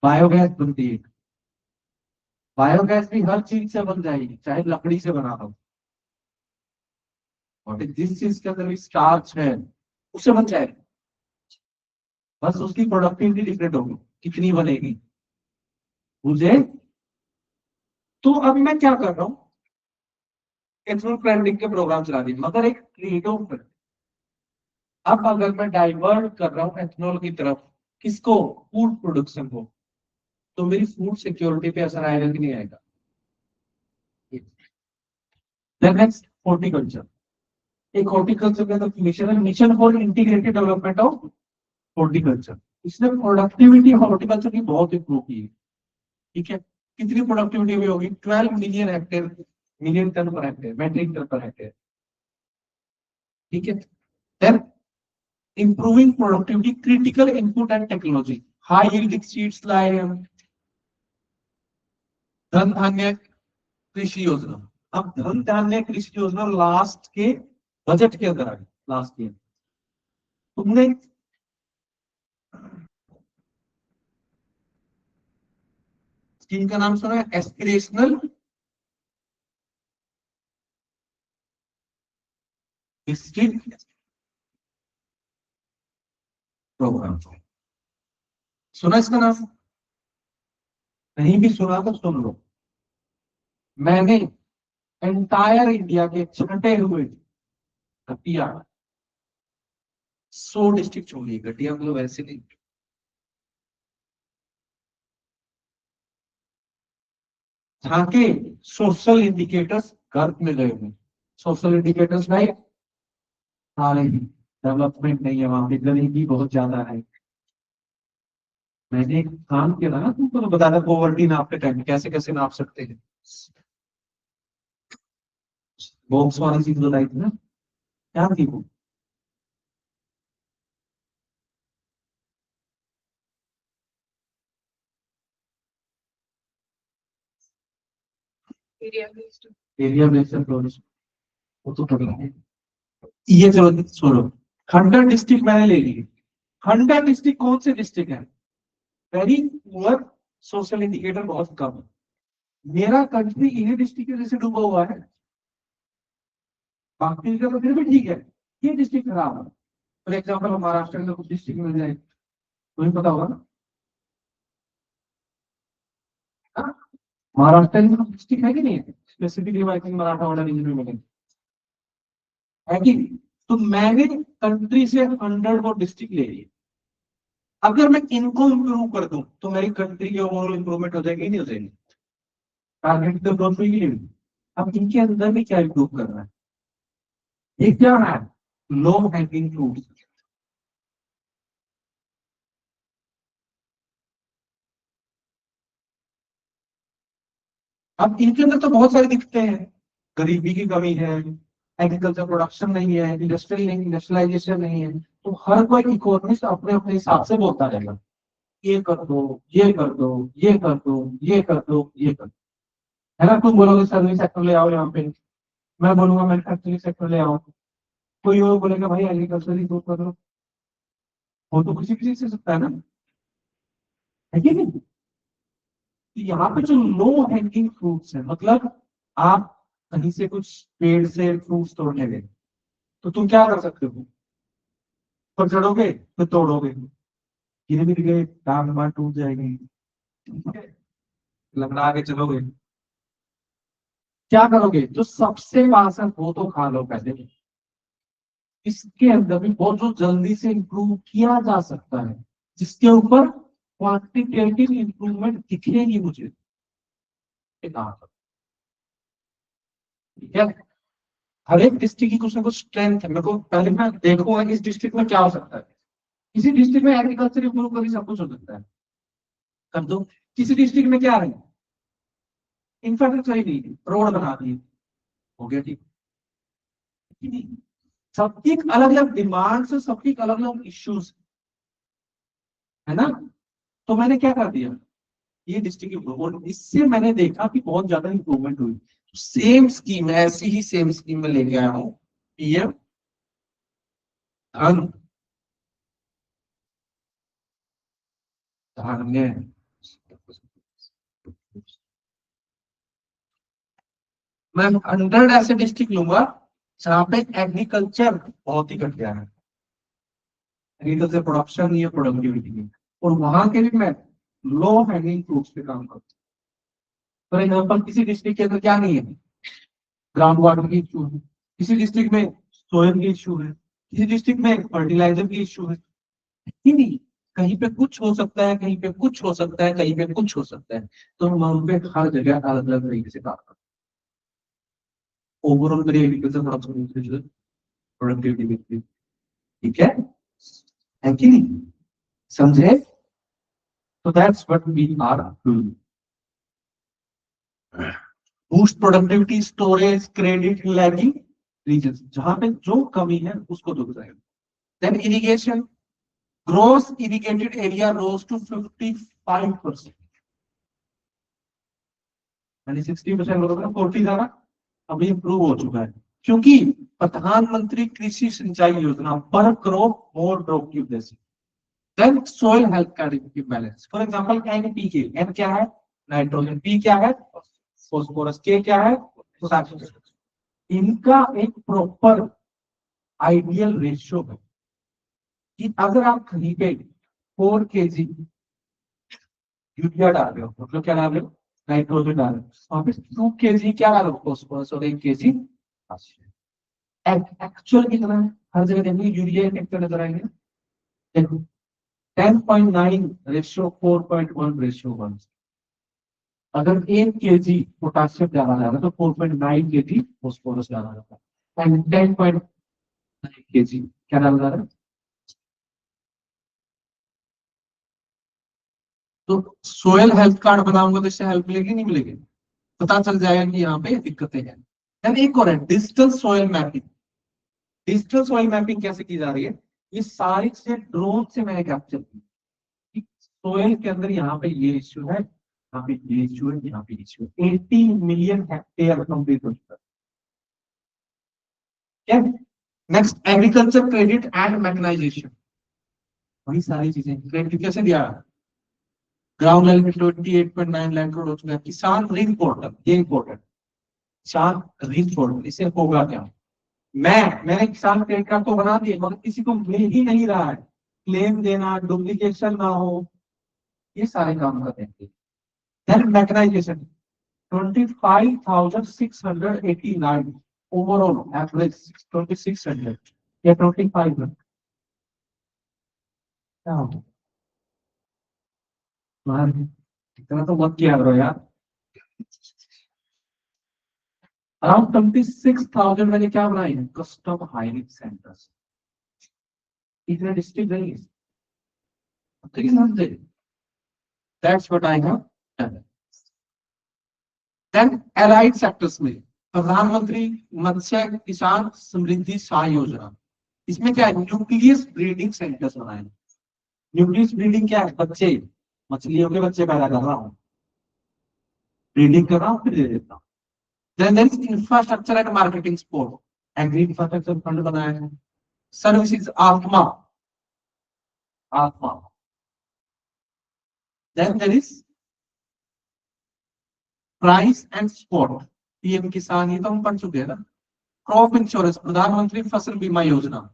बायोगैस बनती है, बायोगैस भी हर चीज से बन जाएगी, चाहे लकड़ी से बना हो, और जिस चीज के अंदर स्टार्च है उससे बन जाएगी, बस उसकी प्रोडक्टिविटी डिफरेंट होगी, कितनी बनेगी मुझे। तो अब मैं क्या कर रहा हूँ, एथनॉल ब्लेंडिंग के प्रोग्राम चला रही, मगर एक ट्रेड ऑफ है। अब अगर मैं डाइवर्ट कर रहा हूँ एथनॉल की तरफ, किसको? फूड प्रोडक्शन को, तो मेरी फूड सिक्योरिटी पे असर आएगा कि नहीं आएगा? नेक्स्ट हॉर्टिकल्चर, एक हॉर्टिकल्चर का मिशन है, mission for integrated development of horticulture. इसने प्रोडक्टिविटी हॉर्टिकल्चर की बहुत इंप्रूव की है, ठीक है? कितनी प्रोडक्टिविटी भी होगी? 12 million hectare, million tonne per hectare, metric tonne per hectare, ठीक है? Then improving productivity, critical input and technology, high yielding seeds लाए हम, धन धान्य कृषि योजना। अब धन धान्य कृषि योजना लास्ट के बजट के अंदर आ गई, लास्ट ईयर। तुमने स्कीम का नाम सुना है? एस्पिरेशनल डिस्ट्रिक्ट प्रोग्राम, सुना इसका नाम? नहीं भी सुना तो सुन लो। मैंने एंटायर इंडिया के छंटे हुए घटिया 100 डिस्ट्रिक्ट छोड़ी, घटिया मतलब ऐसे नहीं, जहाँ के सोशल इंडिकेटर्स गर्भ में गए हुए, सोशल इंडिकेटर्स नहीं आ रही, डेवलपमेंट नहीं है, वहां पे गरीबी बहुत ज्यादा है। मैंने एक काम किया था ना, तुमको तो बताया पॉवर्टी नापते टाइम कैसे कैसे नाप सकते हैं, बॉक्स वाली चीज बताई थी ना, क्या थी वो? एरिया बेस्ड अप्रोच, वो तो पता है। ये चलो छोड़ो, 100 डिस्ट्रिक्ट मैंने ले ली। 100 डिस्ट्रिक्ट कौन से डिस्ट्रिक्ट है? वेरी पुअर, सोशल इंडिकेटर बहुत कम है। मेरा कंट्री इन्हीं डिस्ट्रिक्ट की वजह से डूबा हुआ है, बाकी का तो फिर भी ठीक है, ये डिस्ट्रिक्ट खराब है। फॉर एग्जाम्पल महाराष्ट्र में कुछ डिस्ट्रिक्ट मिल जाए, तुम्हें पता होगा ना? हाँ? महाराष्ट्र में डिस्ट्रिक्ट है कि नहीं है? Specifically I think Marathwada region में मिलेंगे, है कि नहीं? तो मैंने कंट्री से 100 को डिस्ट्रिक्ट ले लिए। अगर मैं इनको इंप्रूव कर दूं तो मेरी कंट्री की ओवरऑल इंप्रूवमेंट हो जाएगी, नहीं हो जाएगी? टारगेट तो ग्रोथ हुई नहीं हुई। अब इनके अंदर भी क्या इंप्रूव करना है? ये क्या है? Low hanging fruit. अब इनके अंदर तो बहुत सारे दिखते हैं, गरीबी की कमी है, एग्रीकल्चर प्रोडक्शन नहीं है, इंडस्ट्रियल नहीं, इंडस्ट्रियलाइजेशन नहीं है, तो हर कोई इकोनॉमिस्ट अपने अपने हिसाब से बोलता रहेगा। ये कर दो, ये कर दो, ये कर दो, ये कर दो, ये कर दो, है ना। तुम बोलोगे सर्विस सेक्टर ले आओ यहाँ पे, मैं बोलूंगा मैन्युफैक्चरिंग सेक्टर ले आओ, कोई और बोलेगा भाई एग्रीकल्चर ही कर दो। वो तो किसी किसी से सकता है ना, है कि नहीं। तो यहाँ पे जो लो हैंगिंग फ्रूट्स है, मतलब आप कहीं से कुछ पेड़ से फ्रूट्स तोड़ने गए, तो तुम क्या कर सकते हो, पर चढ़ोगे तो तोड़ोगे, गिर गिर गए टांग मार टूट जाएगी, ठीक है? लंगड़ा के चलोगे, क्या करोगे, जो सबसे पास है वो तो खा लो पहले। इसके अंदर भी बहुत जो जल्दी से इंप्रूव किया जा सकता है, जिसके ऊपर क्वांटिटेटिव इंप्रूवमेंट दिखेगी मुझे, ये कहा था, ठीक है। हर एक डिस्ट्रिक्ट की कुछ ना कुछ स्ट्रेंथ है, मेरे को पहले मैं देखूंगा कि इस डिस्ट्रिक्ट में क्या हो सकता है। किसी डिस्ट्रिक्ट में एग्रीकल्चर इंप्रूव कर सब कुछ हो सकता है, कर दो। किसी डिस्ट्रिक्ट में क्या है, इंफ्रास्ट्रक्चर ही नहीं, रोड बना दिए, हो गया ठीक। नहीं, सबकी अलग अलग डिमांड्स और सबकी अलग अलग इश्यूज, है ना। तो मैंने क्या कर दिया, ये डिस्ट्रिक्ट इम्प्रूवमेंट, इससे मैंने देखा कि बहुत ज्यादा इंप्रूवमेंट हुई। सेम स्कीम, ऐसी ही सेम स्कीम में लेके आया हूँ, पीएम धन धान्य। मैं 100 ऐसे डिस्ट्रिक्ट लूंगा जहाँ पे एग्रीकल्चर बहुत ही घट गया है, एग्रीकल्चर प्रोडक्शन नहीं है, प्रोडक्टिविटी नहीं है, और वहां के भी मैं लो हैंगिंग फ्रूट्स पे काम करता हूँ। फॉर एग्जाम्पल, किसी डिस्ट्रिक्ट के अंदर क्या नहीं है, ग्राउंड वाटर की इशू है, किसी डिस्ट्रिक्ट में सोयल की इशू है, किसी डिस्ट्रिक्ट में फर्टिलाइजर की इशू है, ही नहीं। कहीं पे कुछ हो सकता है, कहीं पे कुछ हो सकता है, कहीं पे कुछ हो सकता है। तो हम वहां पे हर जगह अलग अलग तरीके से काम करते हैं। ओवरऑल मेरी एग्रीकल्चर प्रोडक्शन प्रोडक्टिविटी, ठीक है कि नहीं, समझे। तो that's what we are doing. Boost productivity, storage, credit lagging region, जहां पे जो कमी है उसको दूर करेगा। Then irrigation, gross irrigated area rose to 55%, यानी 60% लोगों का 40 था ना, अभी इंप्रूव हो चुका है, क्योंकि प्रधानमंत्री कृषि सिंचाई योजना पर करोड़ मोर ड्रॉप की वजह से। Then soil health card balance, for example NPK, N क्या है, नाइट्रोजन, पी क्या है, फॉस्फोरस, के क्या है, पोटाशियम। इनका एक प्रॉपर आइडियल रेशियो है कि अगर आप कहीं पे 4 kg यूरिया डाल रहे हो, मतलब क्या डाल रहे हो, नाइट्रोजन डाल रहे हो, वहां पे 2 kg क्या डाल रहे हो, फॉस्फोरस, और 1 kg एक्चुअल कितना है। हर जगह देखिए यूरिया कितना नजर आएंगे, देखो 10.9 रेशियो 4.1 रेशियो 1। अगर 1 kg पोटासियम डाला जा रहा है तो 4.9 kg फॉस्फोरस डाला जाता है, एंड 10.9 kg क्या डाला जा रहा है। तो सोयल हेल्थ कार्ड बनाऊंगा तो इससे हेल्प मिलेगी नहीं मिलेगी, पता चल जाएगा कि यहाँ पे दिक्कतें हैं। देन एक और है digital soil mapping. Digital soil mapping कैसे की जा रही है, ये सारी चीजें ड्रोन से मैंने कैप्चर की। सोयल के अंदर यहाँ पे ये इश्यू है, यहाँ पे ये इश्यू है, यहाँ पे इश्यू है, 80 मिलियन हेक्टेयर कंप्लीट हो चुका है। Next agriculture credit and mechanisation, वही सारी चीजें क्रेडिट कैसे दिया, ग्राउंड लेवल में 28.9 लाख करोड़ हो चुका है। किसान ऋण पोर्टल, ये इंपॉर्टेंट, किसान ऋण पोर्टल, इससे होगा क्या, मैंने किसान क्रेडिट कार्ड तो बना दिए मगर किसी को मिल ही नहीं रहा है, क्लेम देना, डुप्लीकेशन ना हो, ये सारे काम कर देंगे। देन मैकेनाइजेशन 25,689 ओवरऑल एवरेज 2600 या 2500 क्या होगा, इतना तो मत किया करो यार। अराउंड 26,000 मैंने क्या बनाए हैं, कस्टम हायरिंग सेंटर्स, इतने डिस्ट्रिक्ट नहीं है, that's what I have done. Then allied sectors में प्रधानमंत्री मत्स्य किसान समृद्धि सहाय योजना, इसमें क्या है, न्यूक्लियस ब्रीडिंग सेंटर्स बनाए। न्यूक्लियस ब्रीडिंग क्या है, बच्चे मछलियों के बच्चे पैदा कर रहा हूँ, ब्रीडिंग कर रहा हूँ, फिर दे देता हूँ। Then there is infrastructure and marketing support, agri infrastructure fund बनाया है। Services ATMA, ATMA. Then there is price and support, PM Kisan, ये तो हम पढ़ चुके हैं ना। क्रॉप इंश्योरेंस, प्रधानमंत्री फसल बीमा योजना,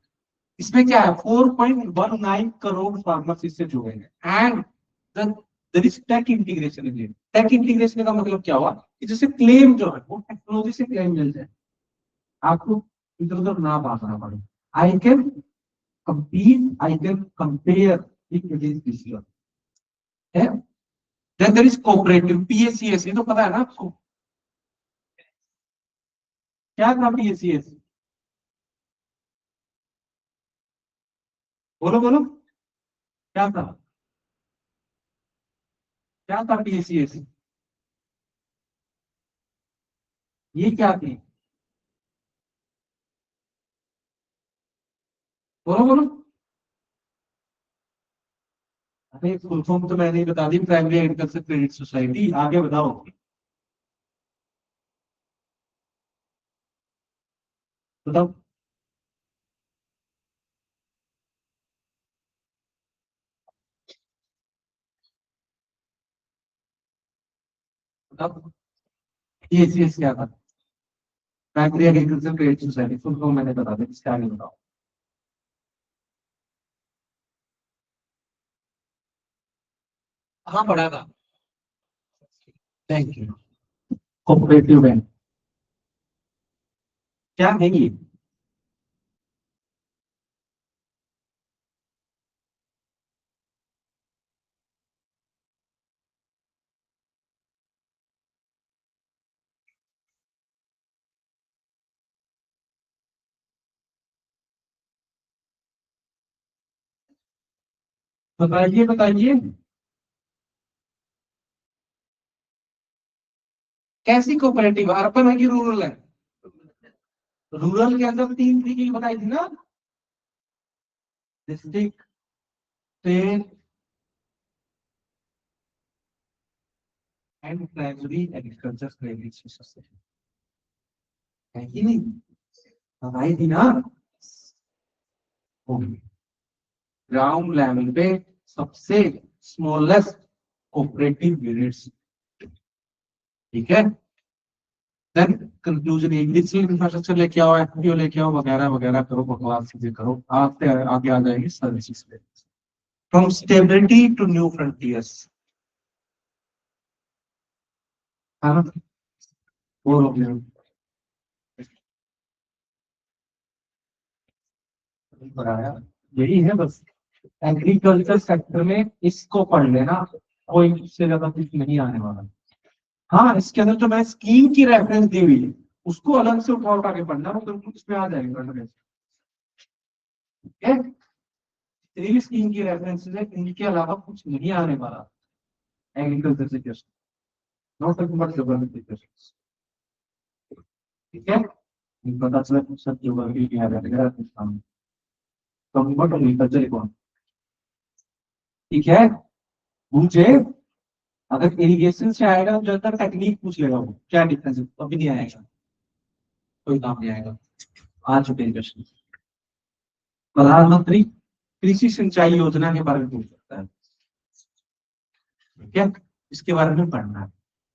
इसमें क्या है 4.19 करोड़ फार्मर्स इससे जुड़े हैं। And there is tech integration in it. Tech integration का मतलब क्या हुआ कि जैसे क्लेम जो है वो टेक्नोलॉजी से क्लेम मिल जाए, आपको इधर उधर ना भागना पड़े। I can compete, I can compare it against this year. है? Then there is cooperative, PACS, ये तो पता है ना आपको, क्या था PACS? बोलो बोलो, क्या था, क्या था PACS? ये क्या थी, बोलो बोलो। अरे फुल फॉर्म तो मैंने ही बता दी, प्राइमरी एग्रीकल्चर क्रेडिट सोसाइटी। आगे बताओ, बताओ बताओ, PACS क्या था? Primary agriculture credit society, full form मैंने बता दी, इसके आगे बताओ। हाँ पढ़ा था, थैंक यू। कोऑपरेटिव बैंक क्या है ये? बताइए बताइए, कैसी कोऑपरेटिव, अर्बन है कि रूरल है? रूरल के अंदर तीन तरीके की बताई थी ना, district, state and primary agriculture credit society, है कि नहीं? बताई थी ना। ग्राउंड लेवल पे सबसे स्मॉलेस्ट कोऑपरेटिव यूनिट्स, ठीक है। देन कंक्लूजन, डिजिटल इंफ्रास्ट्रक्चर लेके आओ, एफपीओ लेके आओ, वगैरह वगैरह करो, बकवास चीजें करो, आगे आगे आ जाएगी सर्विसेज पे। From stability to new frontiers, है ना? वो लोग बनाया, यही है बस। एग्रीकल्चर सेक्टर में इसको पढ़ लेना, कोई इससे ज्यादा कुछ नहीं आने वाला। हाँ, इसके अंदर जो मैं स्कीम की रेफरेंस दी हुई है उसको अलग से उठा के पढ़ना, वो बिल्कुल इसमें आ जाएगा reference, ठीक है। तेरी स्कीम की रेफरेंस है, इनके अलावा कुछ नहीं आने वाला एग्रीकल्चर से just, not talking about development, ठीक है। पता चला कुछ सब ज्योग्राफी की आ जाएगा कुछ काम, टॉकिंग अबाउट एग्रीकल्चर इकोनॉमी, ठीक है। मुझे अगर इरिगेशन से आएगा तो ज्यादा टेक्निक पूछ लेगा, वो क्या डिफरेंस है, अभी नहीं आएगा, कोई काम नहीं आएगा। आ चुके हैं क्वेश्चन। प्रधानमंत्री कृषि सिंचाई योजना के बारे में पूछ सकता है, ठीक है। इसके बारे में पढ़ना है,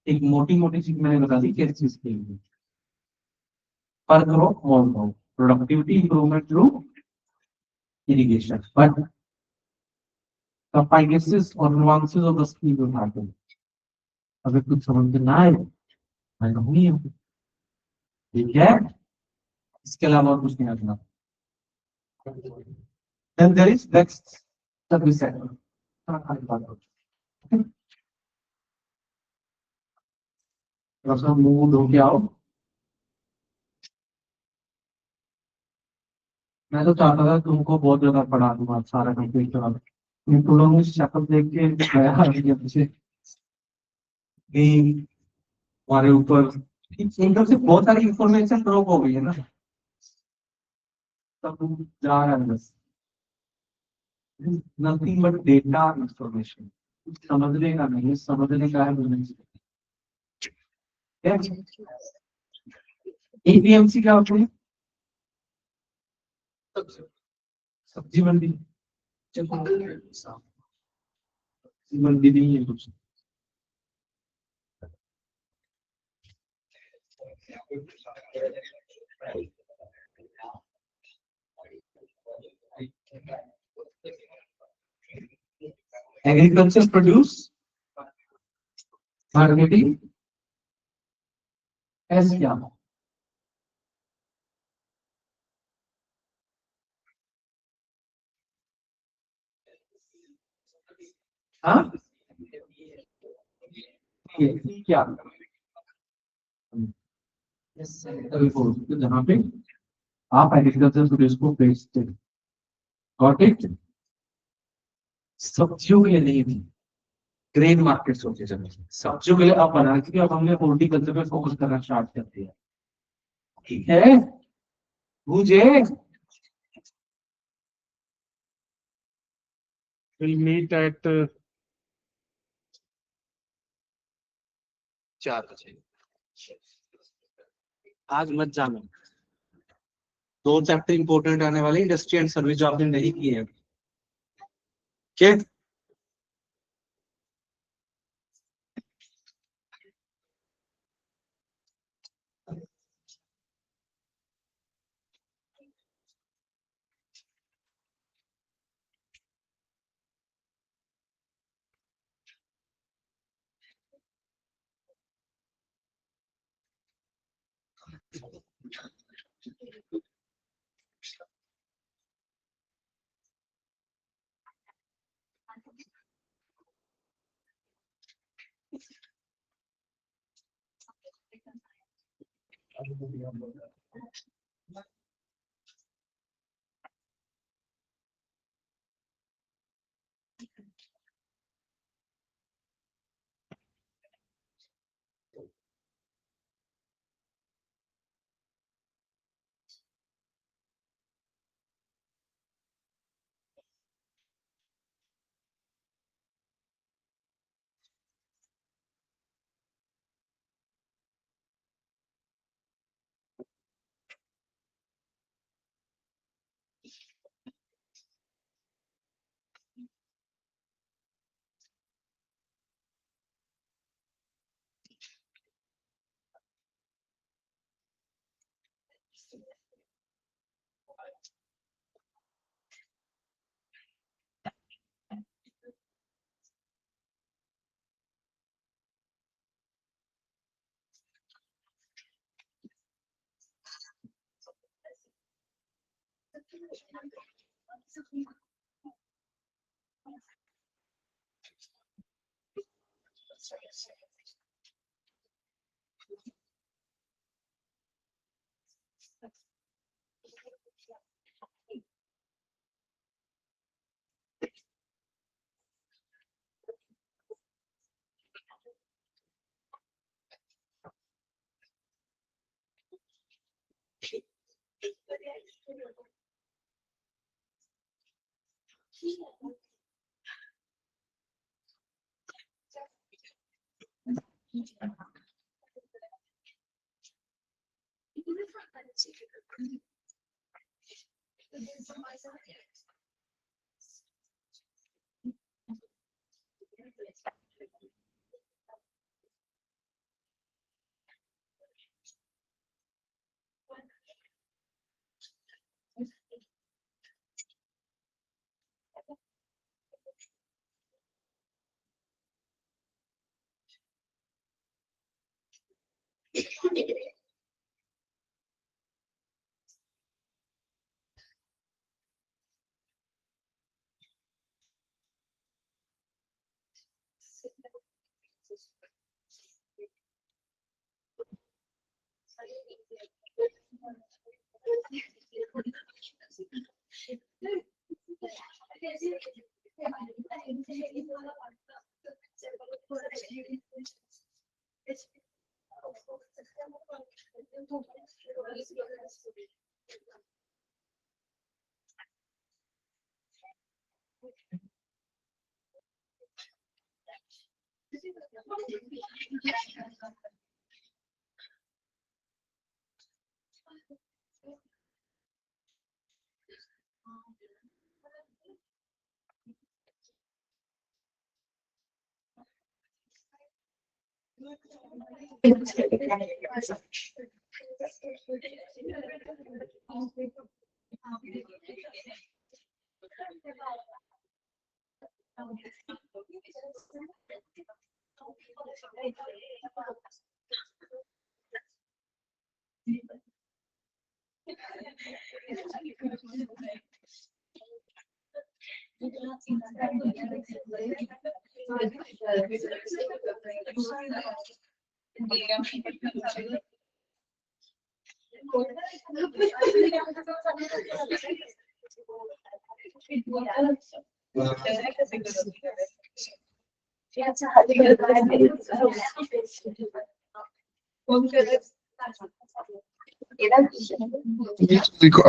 एक मोटी मोटी चीज मैंने बता दी किस चीज के लिए। पर करो मोल दो, productivity improvement through irrigation, but the finances or nuances of the scheme will happen. अगर कुछ समझ में ना आए मैं कहूँगी, ठीक है। इसके अलावा और कुछ नहीं आना। Then there is next service sector. थोड़ा मूड हो गया हो, मैं तो चाहता था तुमको बहुत ज्यादा पढ़ा दूंगा, सारा कंप्लीट करा दूं, तुम लोगों ने शक्ल देख के गया मुझे कि हमारे ऊपर एकदम से बहुत सारी इंफॉर्मेशन ड्रॉप हो गई है ना, तब जा रहा है बस, नथिंग बट डेटा इंफॉर्मेशन, समझने का नहीं, समझने का है बोलने से। एपीएमसी क्या होते हैं? सब्जी मंडी। सब्जी मंडी नहीं है कुछ। एग्रीकल्चर प्रोड्यूस मार्केटिंग एस क्या? हाँ क्या? जहाँ पे आप एग्रीकल्चर प्रोड्यूस को बेचते हैं। Got it? सब्जियों के लिए नहीं थी, ग्रेन मार्केट सोचे चलो। सब्जियों के लिए आप बना, क्योंकि अब हमने हॉर्टिकल्चर पे फोकस करना स्टार्ट कर दिया। ठीक है मुझे। We'll meet at 4 बजे। आज मत जाना, 2 चैप्टर इंपॉर्टेंट आने वाले, इंडस्ट्री एंड सर्विस जो आपने नहीं किए हैं। ठीक।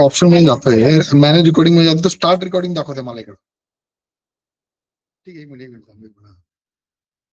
ऑप्शन मध्ये जातोय मॅनेज रिकॉर्डिंग मध्ये जातो स्टार्ट रिकॉर्डिंग दाखवते मला इकडे. ठीक आहे, एक मिनिट थांब.